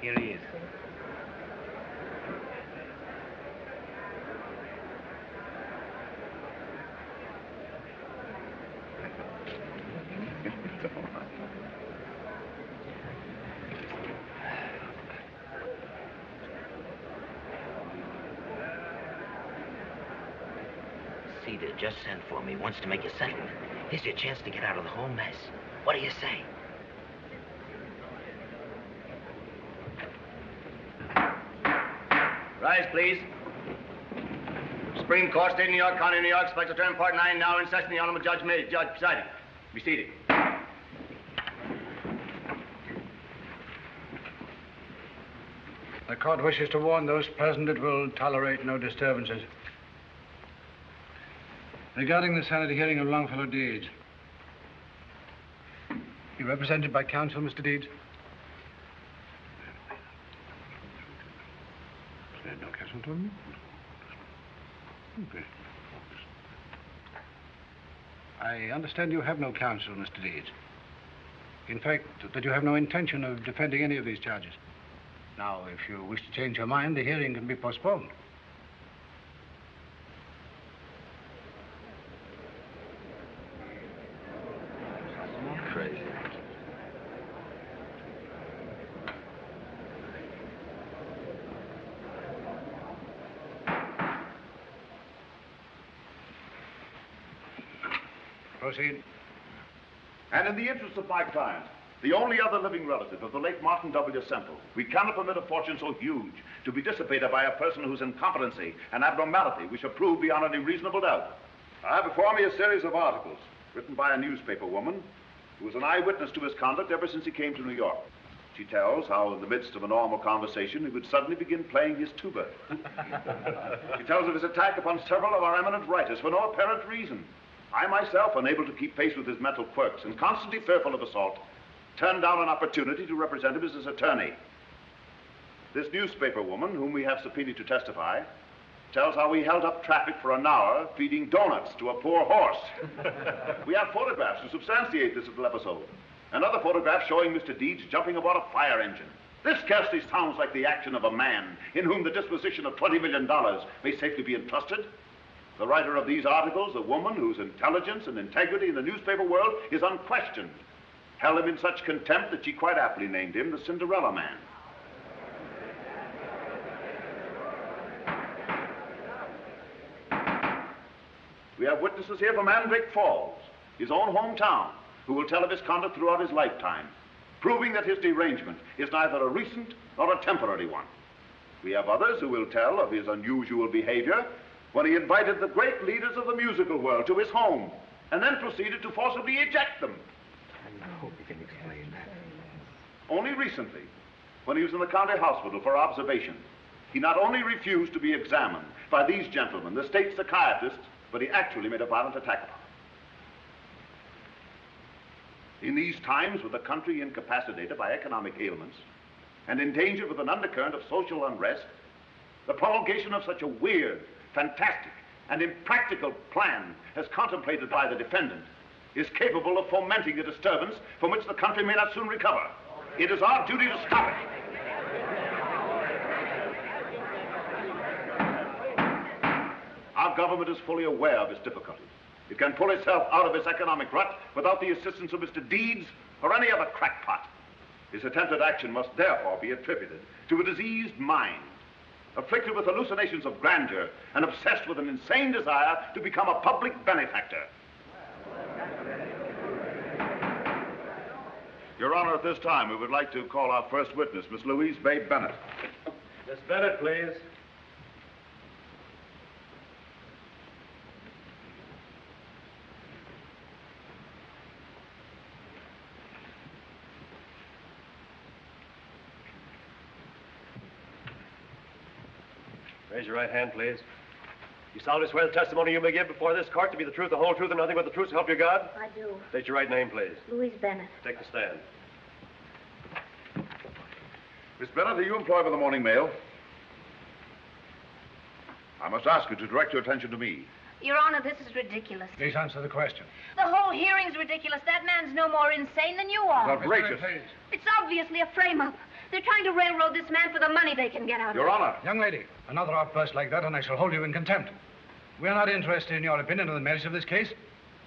Here he is. Cedar just sent for me. Wants to make a settlement. Here's your chance to get out of the whole mess. What do you say? Rise, please. Supreme Court, State of New York, County of New York, Special Term, Part 9, now in session. The Honorable Judge Mills, Judge presiding. Be seated. The court wishes to warn those present it will tolerate no disturbances. Regarding the Senate hearing of Longfellow Deeds. You represented by counsel, Mr. Deeds? No counsel to me? Okay. I understand you have no counsel, Mr. Deeds. In fact, that you have no intention of defending any of these charges. Now, if you wish to change your mind, the hearing can be postponed. Crazy. Proceed. And in the interest of my client, the only other living relative of the late Martin W. Semple. We cannot permit a fortune so huge to be dissipated by a person whose incompetency and abnormality we shall prove beyond any reasonable doubt. I have before me a series of articles written by a newspaper woman who was an eyewitness to his conduct ever since he came to New York. She tells how in the midst of a normal conversation he would suddenly begin playing his tuba. She tells of his attack upon several of our eminent writers for no apparent reason. I myself, unable to keep pace with his mental quirks and constantly fearful of assault, turned down an opportunity to represent him as his attorney. This newspaper woman, whom we have subpoenaed to testify, tells how we held up traffic for an hour feeding donuts to a poor horse. We have photographs to substantiate this little episode. Another photograph showing Mr. Deeds jumping aboard a fire engine. This scarcely sounds like the action of a man in whom the disposition of $20 million may safely be entrusted. The writer of these articles, a woman whose intelligence and integrity in the newspaper world is unquestioned, held him in such contempt that she quite aptly named him the Cinderella Man. We have witnesses here from Mandrake Falls, his own hometown, who will tell of his conduct throughout his lifetime, proving that his derangement is neither a recent nor a temporary one. We have others who will tell of his unusual behavior when he invited the great leaders of the musical world to his home and then proceeded to forcibly eject them. I hope you can explain that. Only recently, when he was in the county hospital for observation, he not only refused to be examined by these gentlemen, the state psychiatrists, but he actually made a violent attack upon them. In these times, with the country incapacitated by economic ailments and endangered with an undercurrent of social unrest, the promulgation of such a weird, fantastic, and impractical plan as contemplated by the defendant is capable of fomenting a disturbance from which the country may not soon recover. It is our duty to stop it. Our government is fully aware of its difficulties. It can pull itself out of its economic rut without the assistance of Mr. Deeds or any other crackpot. His attempted action must therefore be attributed to a diseased mind, afflicted with hallucinations of grandeur and obsessed with an insane desire to become a public benefactor. Your Honor, at this time, we would like to call our first witness, Miss Louise Bay Bennett. Miss Bennett, please. Raise your right hand, please. You solemnly swear the testimony you may give before this court to be the truth, the whole truth, and nothing but the truth, so help you God? I do. State your right name, please. Louise Bennett. Take the stand. Miss Bennett, are you employed by the morning mail? I must ask you to direct your attention to me. Your Honor, this is ridiculous. Please answer the question. The whole hearing's ridiculous. That man's no more insane than you are. Outrageous. It's obviously a frame-up. They're trying to railroad this man for the money they can get out of him. Your Honor. Young lady, another outburst like that and I shall hold you in contempt. We are not interested in your opinion on the merits of this case.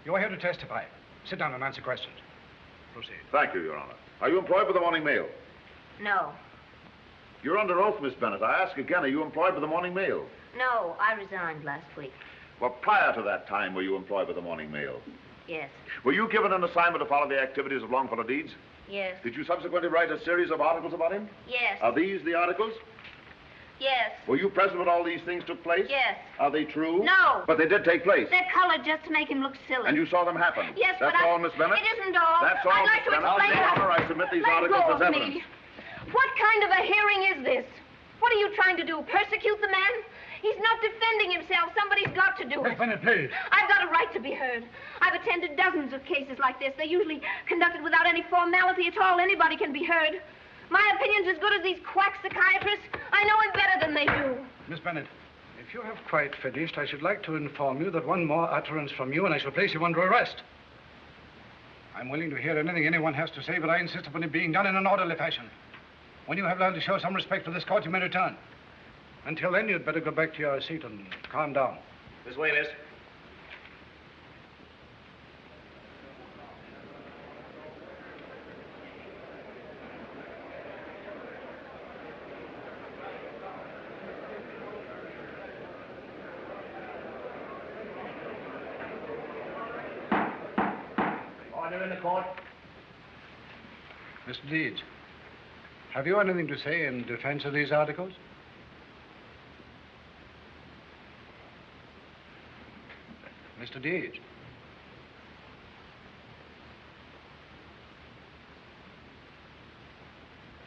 You are here to testify. Sit down and answer questions. Proceed. Thank you, Your Honor. Are you employed by the morning mail? No. You're under oath, Miss Bennett. I ask again, are you employed by the morning mail? No, I resigned last week. Well, prior to that time, were you employed by the morning mail? Yes. Were you given an assignment to follow the activities of Longfellow Deeds? Yes. Did you subsequently write a series of articles about him? Yes. Are these the articles? Yes. Were you present when all these things took place? Yes. Are they true? No. But they did take place. They're colored just to make him look silly. And you saw them happen? Yes, That's but all, Miss Bennett? It isn't all. That's all, I'd Miss like to Bennett. explain Your that. Honor, I submit these Let articles go as of evidence. me. What kind of a hearing is this? What are you trying to do? Persecute the man? He's not defending himself. Somebody's got to do it. Miss Bennett, please. I've got a right to be heard. I've attended dozens of cases like this. They're usually conducted without any formality at all. Anybody can be heard. My opinion's as good as these quack psychiatrists. I know him better than they do. Miss Bennett, if you have quite finished, I should like to inform you that one more utterance from you and I shall place you under arrest. I'm willing to hear anything anyone has to say, but I insist upon it being done in an orderly fashion. When you have learned to show some respect for this court, you may return. Until then, you'd better go back to your seat and calm down. This way, miss. Order in the court. Mr. Deeds, have you anything to say in defense of these articles? Mr. Deeds.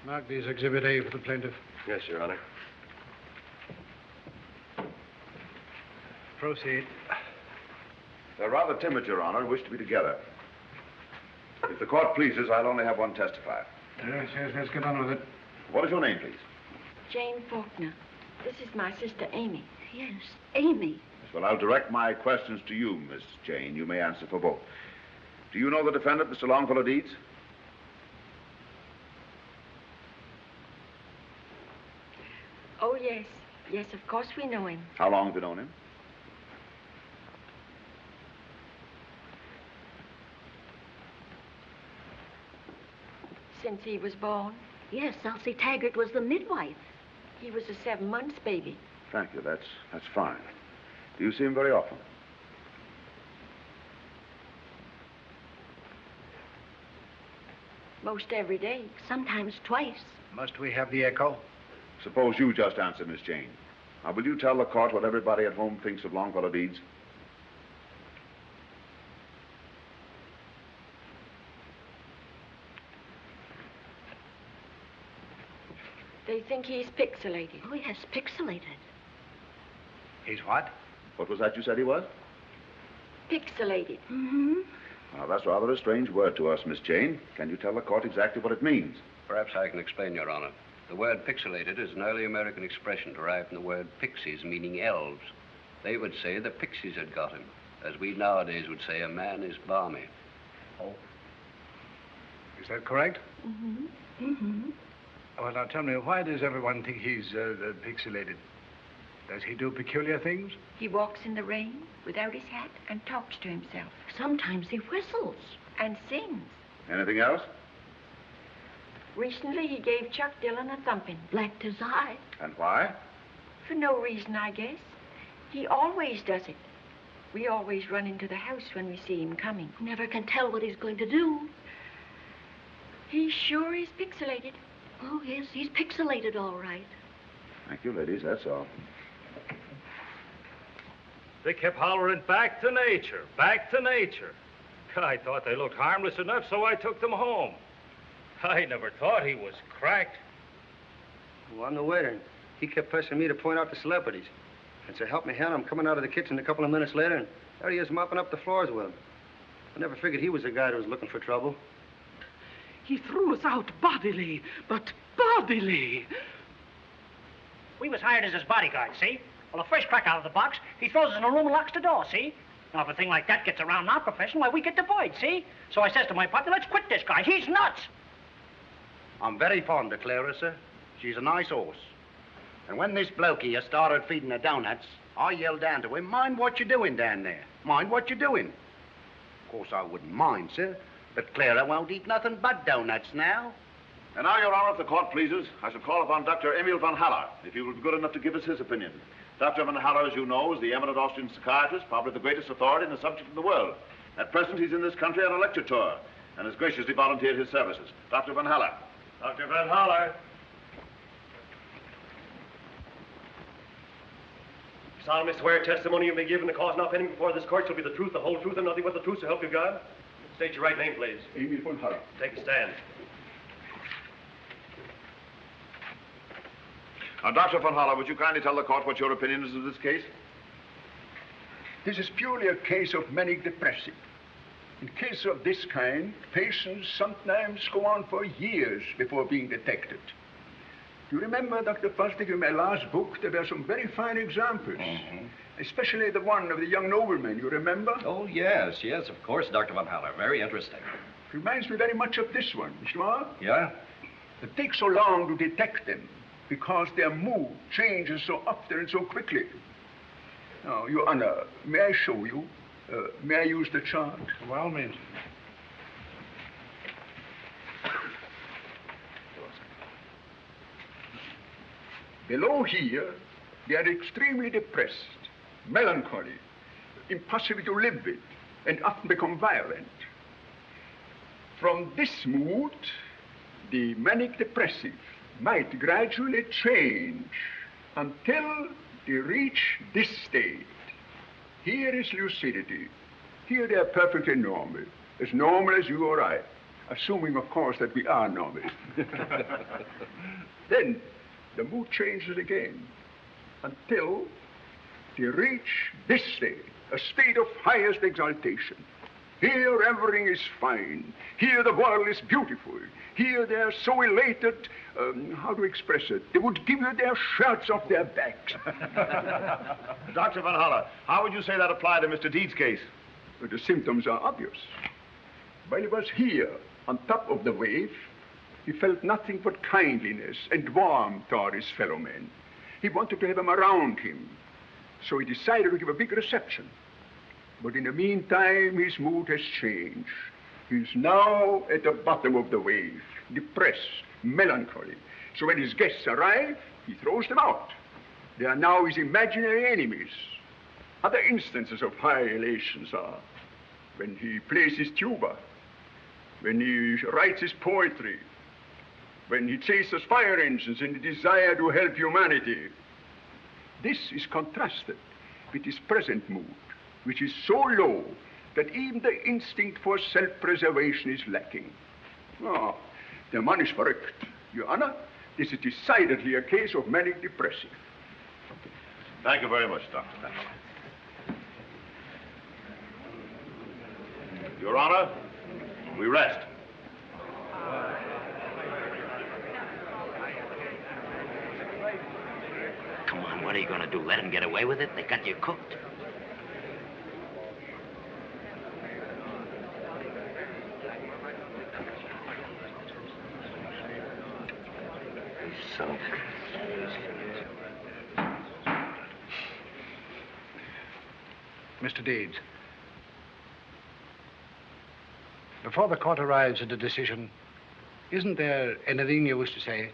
Mark these Exhibit A for the plaintiff. Yes, Your Honor. Proceed. They're rather timid, Your Honor, and wish to be together. If the court pleases, I'll only have one testify. Yes, let's get on with it. What is your name, please? Jane Faulkner. This is my sister, Amy. Yes, Amy. Well, I'll direct my questions to you, Miss Jane. You may answer for both. Do you know the defendant, Mr. Longfellow Deeds? Oh, yes. Yes, of course we know him. How long have you known him? Since he was born. Yes, Elsie Taggart was the midwife. He was a 7 months baby. Thank you. That's fine. Do you see him very often? Most every day. Sometimes twice. Must we have the echo? Suppose you just answer, Miss Jane. Now, will you tell the court what everybody at home thinks of Longfellow Deeds? They think he's pixelated. Oh, yes, pixelated. He's what? What was that you said he was? Pixelated. Mm-hmm. Now, that's rather a strange word to us, Miss Jane. Can you tell the court exactly what it means? Perhaps I can explain, Your Honor. The word pixelated is an early American expression derived from the word pixies, meaning elves. They would say the pixies had got him, as we nowadays would say a man is balmy. Oh. Is that correct? Mm-hmm. Mm-hmm. Well, now tell me, why does everyone think he's pixelated? Does he do peculiar things? He walks in the rain without his hat and talks to himself. Sometimes he whistles. And sings. Anything else? Recently, he gave Chuck Dillon a thumping. Blacked his eye. And why? For no reason, I guess. He always does it. We always run into the house when we see him coming. Never can tell what he's going to do. He sure is pixelated. Oh, yes, he's pixelated all right. Thank you, ladies, that's all. They kept hollering, back to nature, back to nature. I thought they looked harmless enough, so I took them home. I never thought he was cracked. Well, I'm the waiter. He kept pressing me to point out the celebrities. And so help me hell, I'm coming out of the kitchen a couple of minutes later, and there he is mopping up the floors with him. I never figured he was the guy that was looking for trouble. He threw us out bodily, but bodily. We was hired as his bodyguard, see? Well, the first crack out of the box, he throws us in a room and locks the door, see? Now, if a thing like that gets around our profession, why, we get devoid, see? So I says to my partner, let's quit this guy. He's nuts. I'm very fond of Clara, sir. She's a nice horse. And when this bloke here started feeding her donuts, I yelled down to him, mind what you're doing down there. Mind what you're doing. Of course, I wouldn't mind, sir. But Clara won't eat nothing but donuts now. And now, Your Honor, if the court pleases, I shall call upon Dr. Emil van Haller, if he will be good enough to give us his opinion. Dr. van Haller, as you know, is the eminent Austrian psychiatrist, probably the greatest authority in the subject in the world. At present, he's in this country on a lecture tour and has graciously volunteered his services. Dr. van Haller. Dr. Van Haller. You solemnly swear testimony you may give in the cause now pending before this court shall be the truth, the whole truth, and nothing but the truth, so help you God? State your right name, please. Emil van Haller. Take a stand. Now, Dr. van Haller, would you kindly tell the court what your opinion is of this case? This is purely a case of manic depressive. In cases of this kind, patients sometimes go on for years before being detected. You remember, Dr. Fosdick, in my last book, there were some very fine examples. Especially the one of the young nobleman, you remember? Oh, yes, of course, Dr. Van Haller. Very interesting. Reminds me very much of this one, Mr. Mark. Yeah? It takes so long to detect them because their mood changes so often and so quickly. Now, Your Honor, may I show you? May I use the chart? By all means. Below here, they are extremely depressed, melancholy, impossible to live with, and often become violent. From this mood, the manic depressive might gradually change until they reach this state. Here is lucidity. Here they are perfectly normal as you or I, assuming, of course, that we are normal. Then the mood changes again until they reach this state, a state of highest exaltation. Here everything is fine. Here the world is beautiful. Here they are so elated, how to express it? They would give you their shirts off their backs. Dr. Van Haller, how would you say that applied to Mr. Deeds' case? The symptoms are obvious. While he was here, on top of the wave, he felt nothing but kindliness and warmth toward his fellow men. He wanted to have them around him, so he decided to give a big reception. But in the meantime, his mood has changed. He's now at the bottom of the wave, depressed, melancholy. So when his guests arrive, he throws them out. They are now his imaginary enemies. Other instances of high elations are when he plays his tuba, when he writes his poetry, when he chases fire engines in the desire to help humanity. This is contrasted with his present mood, which is so low that even the instinct for self-preservation is lacking. Oh, der Mann ist verrückt. Your Honor, this is decidedly a case of manic depressive. Thank you very much, Doctor. Your Honor, we rest. Come on, what are you going to do? Let him get away with it? They got you cooked. So. Mr. Deeds, before the court arrives at a decision, isn't there anything you wish to say?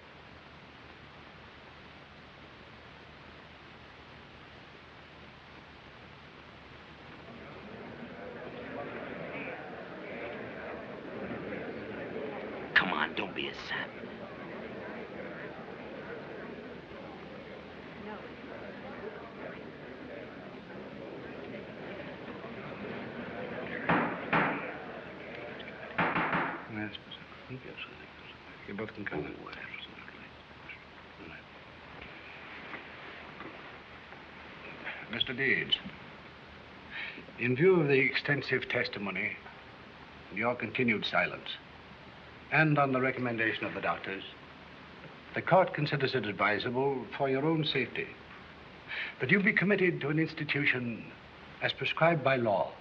Come on, don't be a sap. You both can come. Mr. Deeds, in view of the extensive testimony, your continued silence, and on the recommendation of the doctors, the court considers it advisable for your own safety that you be committed to an institution as prescribed by law.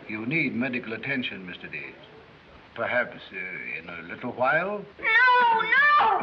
You need medical attention, Mr. Deeds. Perhaps in a little while? No!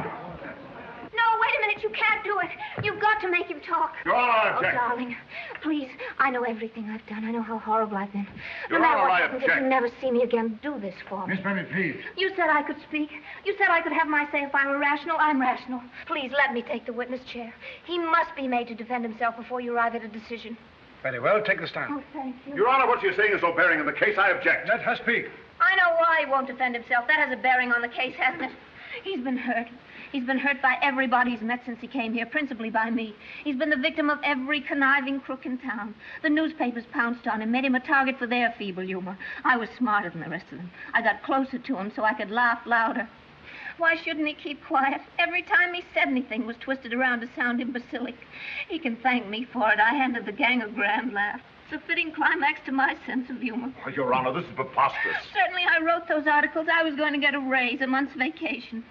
No, wait a minute. You can't do it. You've got to make him talk. Your Honor, oh, object. Darling, please. I know everything I've done. I know how horrible I've been. Your No matter Honor, what I happens, object. if you never see me again, do this for me. Miss Bennett, please. You said I could speak. You said I could have my say if I were rational. I'm rational. Please, let me take the witness chair. He must be made to defend himself before you arrive at a decision. Very well, take the stand. Oh, thank you. Your Honor, what you're saying is no bearing on the case. I object. Let her speak. I know why he won't defend himself. That has a bearing on the case, hasn't it? He's been hurt. He's been hurt by everybody he's met since he came here, principally by me. He's been the victim of every conniving crook in town. The newspapers pounced on him, made him a target for their feeble humor. I was smarter than the rest of them. I got closer to him so I could laugh louder. Why shouldn't he keep quiet? Every time he said anything was twisted around to sound imbecilic. He can thank me for it. I handed the gang a grand laugh. It's a fitting climax to my sense of humor. Oh, Your Honor, this is preposterous. Certainly I wrote those articles. I was going to get a raise, a month's vacation.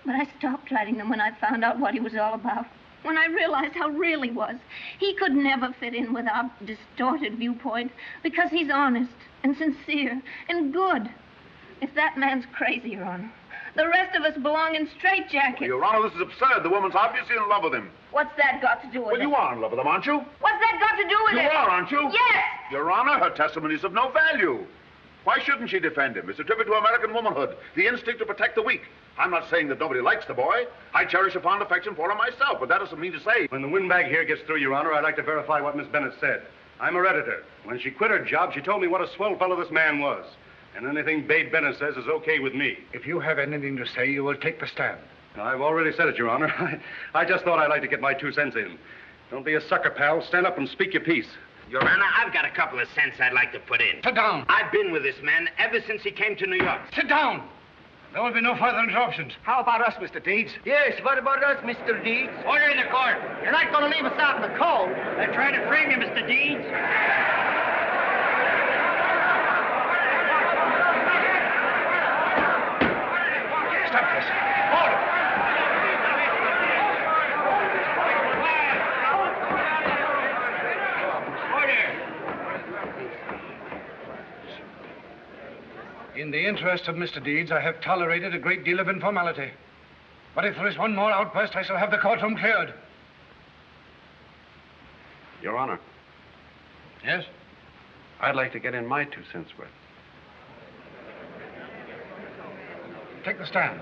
But I stopped writing them when I found out what he was all about. When I realized how real he was. He could never fit in with our distorted viewpoint because he's honest and sincere and good. If that man's crazy, Your Honor, the rest of us belong in straitjackets. Your Honor, this is absurd. The woman's obviously in love with him. What's that got to do with it? Well, you are in love with him, aren't you? What's that got to do with You it? are, aren't you? Yes! Your Honor, her testimony is of no value. Why shouldn't she defend him? It's a tribute to American womanhood, the instinct to protect the weak. I'm not saying that nobody likes the boy. I cherish a fond affection for him myself, but that doesn't mean to say. When the windbag here gets through, Your Honor, I'd like to verify what Miss Bennett said. I'm her editor. When she quit her job, she told me what a swell fellow this man was. And anything Babe Bennett says is okay with me. If you have anything to say, you will take the stand. I've already said it, Your Honor. I just thought I'd like to get my 2 cents in. Don't be a sucker, pal. Stand up and speak your piece. Your Honor, I've got a couple of cents I'd like to put in. Sit down. I've been with this man ever since he came to New York. Sit down. There will be no further interruptions. How about us, Mr. Deeds? Yes, what about us, Mr. Deeds? Order in the court. You're not going to leave us out in the cold. They're trying to frame you, Mr. Deeds. Stop this. Order. In the interest of Mr. Deeds, I have tolerated a great deal of informality. But if there is one more outburst, I shall have the courtroom cleared. Your Honor. Yes? I'd like to get in my 2 cents worth. Take the stand.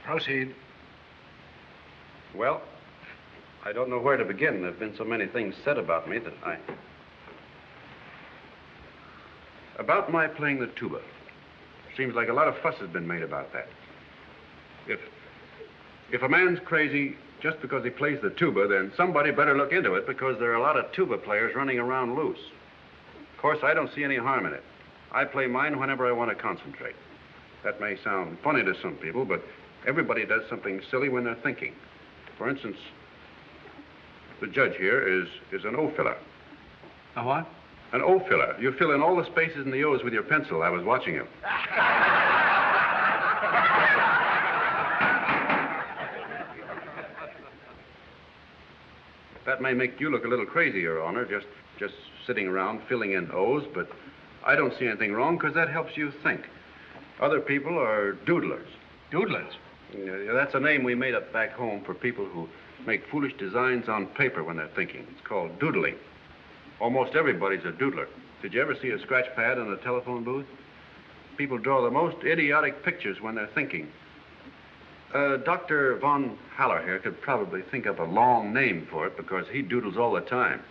Proceed. Well, I don't know where to begin. There have been so many things said about me that About my playing the tuba. Seems like a lot of fuss has been made about that. If a man's crazy just because he plays the tuba, then somebody better look into it because there are a lot of tuba players running around loose. Of course, I don't see any harm in it. I play mine whenever I want to concentrate. That may sound funny to some people, but everybody does something silly when they're thinking. For instance, the judge here is an O filler. A what? An O filler. You fill in all the spaces in the O's with your pencil. I was watching him. That may make you look a little crazy, Your Honor, just sitting around filling in O's, but I don't see anything wrong because that helps you think. Other people are doodlers. Doodlers? Yeah, that's a name we made up back home for people who make foolish designs on paper when they're thinking. It's called doodling. Almost everybody's a doodler. Did you ever see a scratch pad in a telephone booth? People draw the most idiotic pictures when they're thinking. Dr. Von Haller here could probably think up a long name for it because he doodles all the time.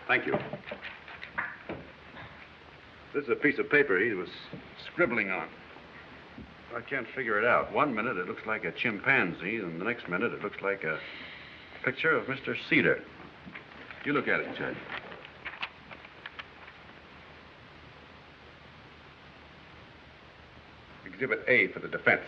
Thank you. This is a piece of paper he was scribbling on. I can't figure it out. 1 minute it looks like a chimpanzee, and the next minute it looks like a picture of Mr. Cedar. You look at it, Judge. Exhibit A for the defense.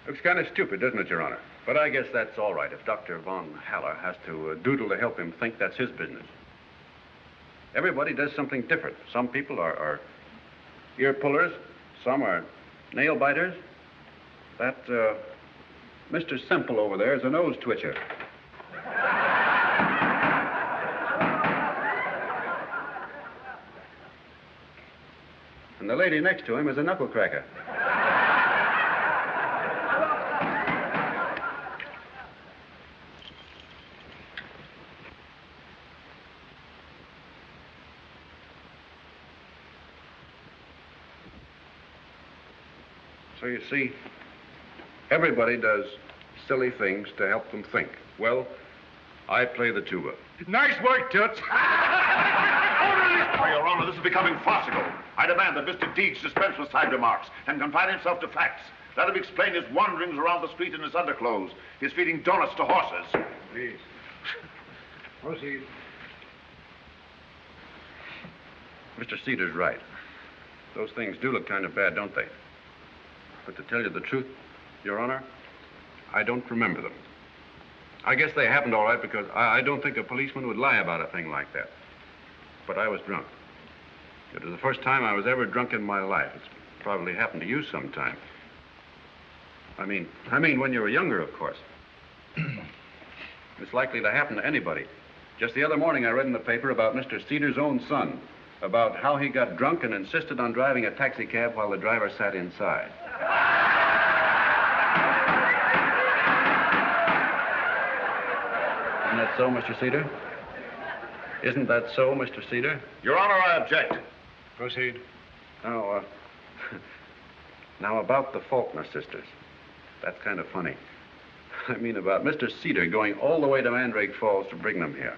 Looks kind of stupid, doesn't it, Your Honor? But I guess that's all right. If Dr. Von Haller has to doodle to help him think, that's his business. Everybody does something different. Some people are ear pullers. Some are nail biters. That Mr. Semple over there is a nose twitcher. And the lady next to him is a knuckle cracker. So you see, everybody does silly things to help them think. Well, I play the tuba. Nice work, Toots. Oh, Your Honor, this is becoming farcical. I demand that Mr. Deeds dispense with side remarks and confine himself to facts. Let him explain his wanderings around the street in his underclothes, his feeding donuts to horses. Please. Proceed. Mr. Cedar's right. Those things do look kind of bad, don't they? But to tell you the truth, Your Honor, I don't remember them. I guess they happened all right because I don't think a policeman would lie about a thing like that. But I was drunk. It was the first time I was ever drunk in my life. It's probably happened to you sometime. I mean when you were younger, of course. It's likely to happen to anybody. Just the other morning, I read in the paper about Mr. Cedar's own son, about how he got drunk and insisted on driving a taxi cab while the driver sat inside. Isn't that so, Mr. Cedar? Isn't that so, Mr. Cedar? Your Honor, I object. Proceed. Now, now about the Faulkner sisters. That's kind of funny. I mean about Mr. Cedar going all the way to Mandrake Falls to bring them here.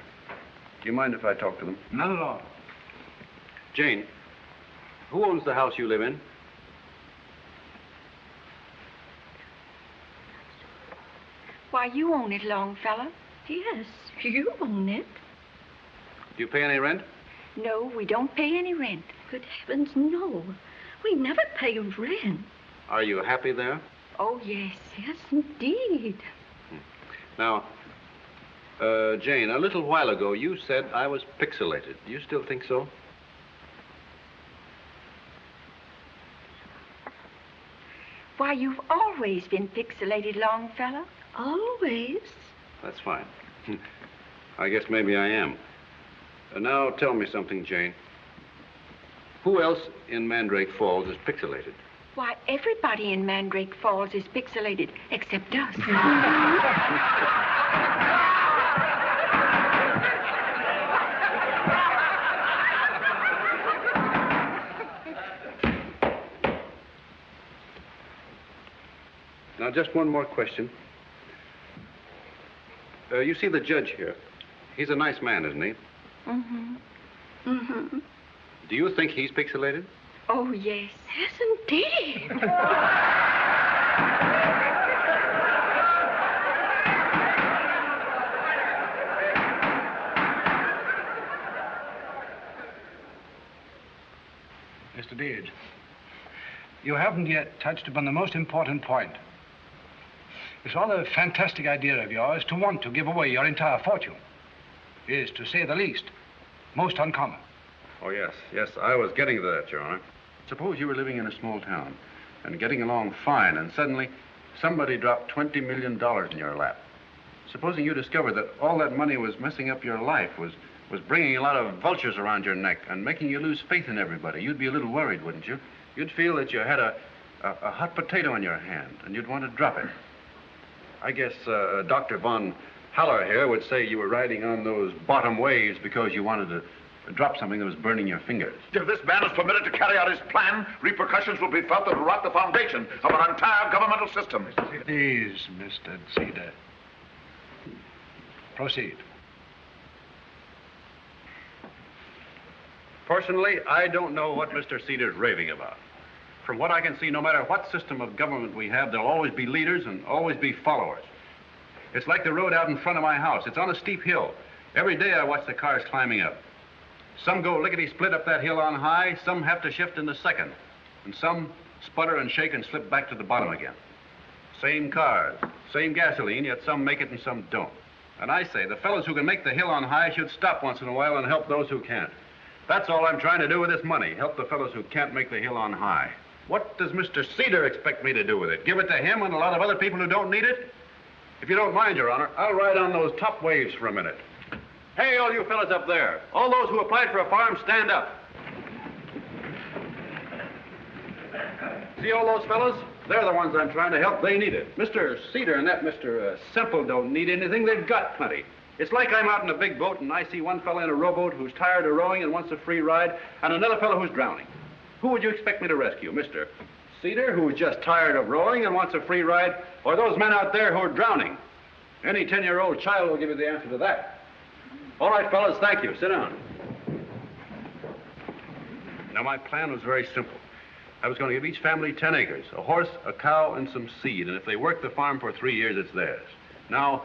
Do you mind if I talk to them? Not at all. Jane, who owns the house you live in? Why, you own it, Longfellow. Yes, you own it. Do you pay any rent? No, we don't pay any rent. Good heavens, no. We never pay rent. Are you happy there? Oh, yes. Yes, indeed. Now, Jane, a little while ago you said I was pixelated. Do you still think so? Why, you've always been pixelated, Longfellow. Always? That's fine. I guess maybe I am. Now tell me something, Jane. Who else in Mandrake Falls is pixelated? Why, everybody in Mandrake Falls is pixelated, except us. Now, just one more question. You see the judge here. He's a nice man, isn't he? Mm-hmm. Mm-hmm. Do you think he's pixelated? Oh, yes. Yes, indeed. Mr. Deeds, you haven't yet touched upon the most important point. It's rather a fantastic idea of yours to want to give away your entire fortune. It is, to say the least, most uncommon. Oh, yes. Yes, I was getting to that, Your Honor. Suppose you were living in a small town and getting along fine, and suddenly somebody dropped $20 million in your lap. Supposing you discovered that all that money was messing up your life, was bringing a lot of vultures around your neck and making you lose faith in everybody. You'd be a little worried, wouldn't you? You'd feel that you had a hot potato in your hand, and you'd want to drop it. I guess Dr. Von Haller here would say you were riding on those bottom waves because you wanted to drop something that was burning your fingers. If this man is permitted to carry out his plan, repercussions will be felt that will rock the foundation of our entire governmental system. Please, Mr. Cedar. Proceed. Personally, I don't know what Mr. Cedar's raving about. From what I can see, no matter what system of government we have, there'll always be leaders and always be followers. It's like the road out in front of my house. It's on a steep hill. Every day I watch the cars climbing up. Some go lickety-split up that hill on high, some have to shift in the second, and some sputter and shake and slip back to the bottom again. Same cars, same gasoline, yet some make it and some don't. And I say, the fellows who can make the hill on high should stop once in a while and help those who can't. That's all I'm trying to do with this money, help the fellows who can't make the hill on high. What does Mr. Cedar expect me to do with it? Give it to him and a lot of other people who don't need it? If you don't mind, Your Honor, I'll ride on those top waves for a minute. Hey, all you fellas up there. All those who applied for a farm, stand up. See all those fellas? They're the ones I'm trying to help. They need it. Mr. Cedar and that Mr. Semple don't need anything. They've got plenty. It's like I'm out in a big boat and I see one fella in a rowboat who's tired of rowing and wants a free ride, and another fellow who's drowning. Who would you expect me to rescue? Mr. Cedar, who's just tired of rowing and wants a free ride, or those men out there who are drowning? Any 10-year-old child will give you the answer to that. All right, fellas, thank you. Sit down. Now, my plan was very simple. I was going to give each family 10 acres, a horse, a cow, and some seed, and if they work the farm for 3 years, it's theirs. Now,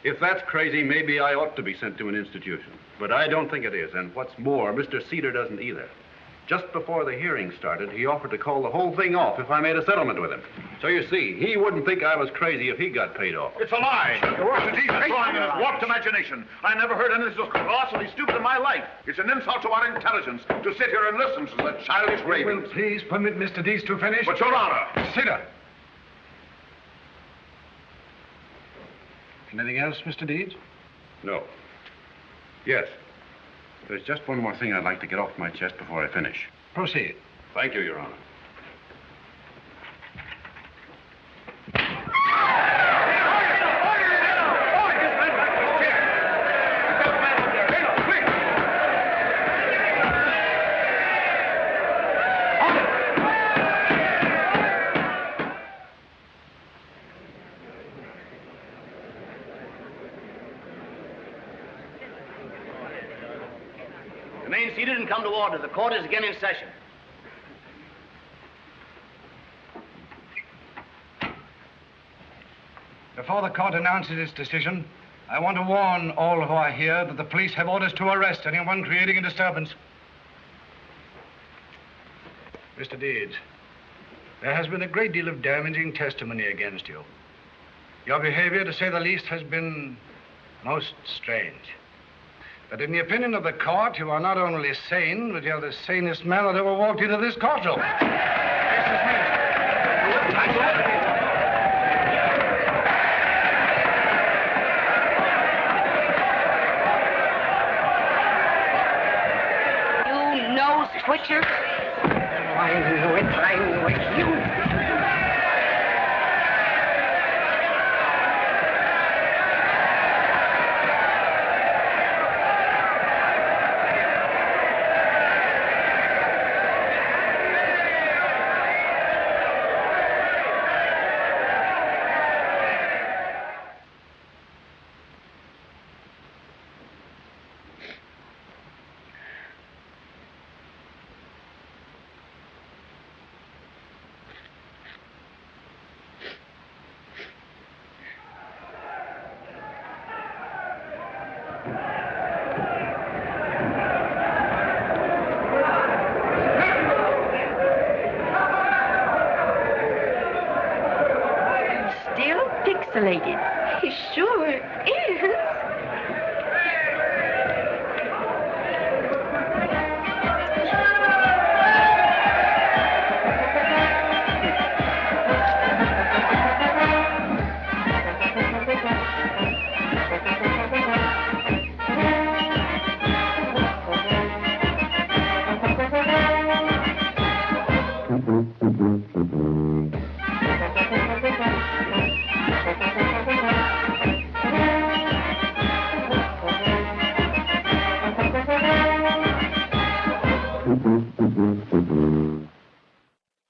if that's crazy, maybe I ought to be sent to an institution. But I don't think it is, and what's more, Mr. Cedar doesn't either. Just before the hearing started, he offered to call the whole thing off if I made a settlement with him. So you see, he wouldn't think I was crazy if he got paid off. It's a lie. Mr. Deeds is drawing in his warped imagination. I never heard anything so colossally stupid in my life. It's an insult to our intelligence to sit here and listen to the childish ravings. Will please permit Mr. Deeds to finish? But, Your Honor. Cedar. Anything else, Mr. Deeds? No. Yes. There's just one more thing I'd like to get off my chest before I finish. Proceed. Thank you, Your Honor. Remain seated and come to order. The court is again in session. Before the court announces its decision, I want to warn all who are here that the police have orders to arrest anyone creating a disturbance. Mr. Deeds, there has been a great deal of damaging testimony against you. Your behavior, to say the least, has been most strange. But in the opinion of the court, you are not only sane, but you're the sanest man that ever walked into this courtroom. You nose twitcher. I knew it. I knew it. You. He sure is.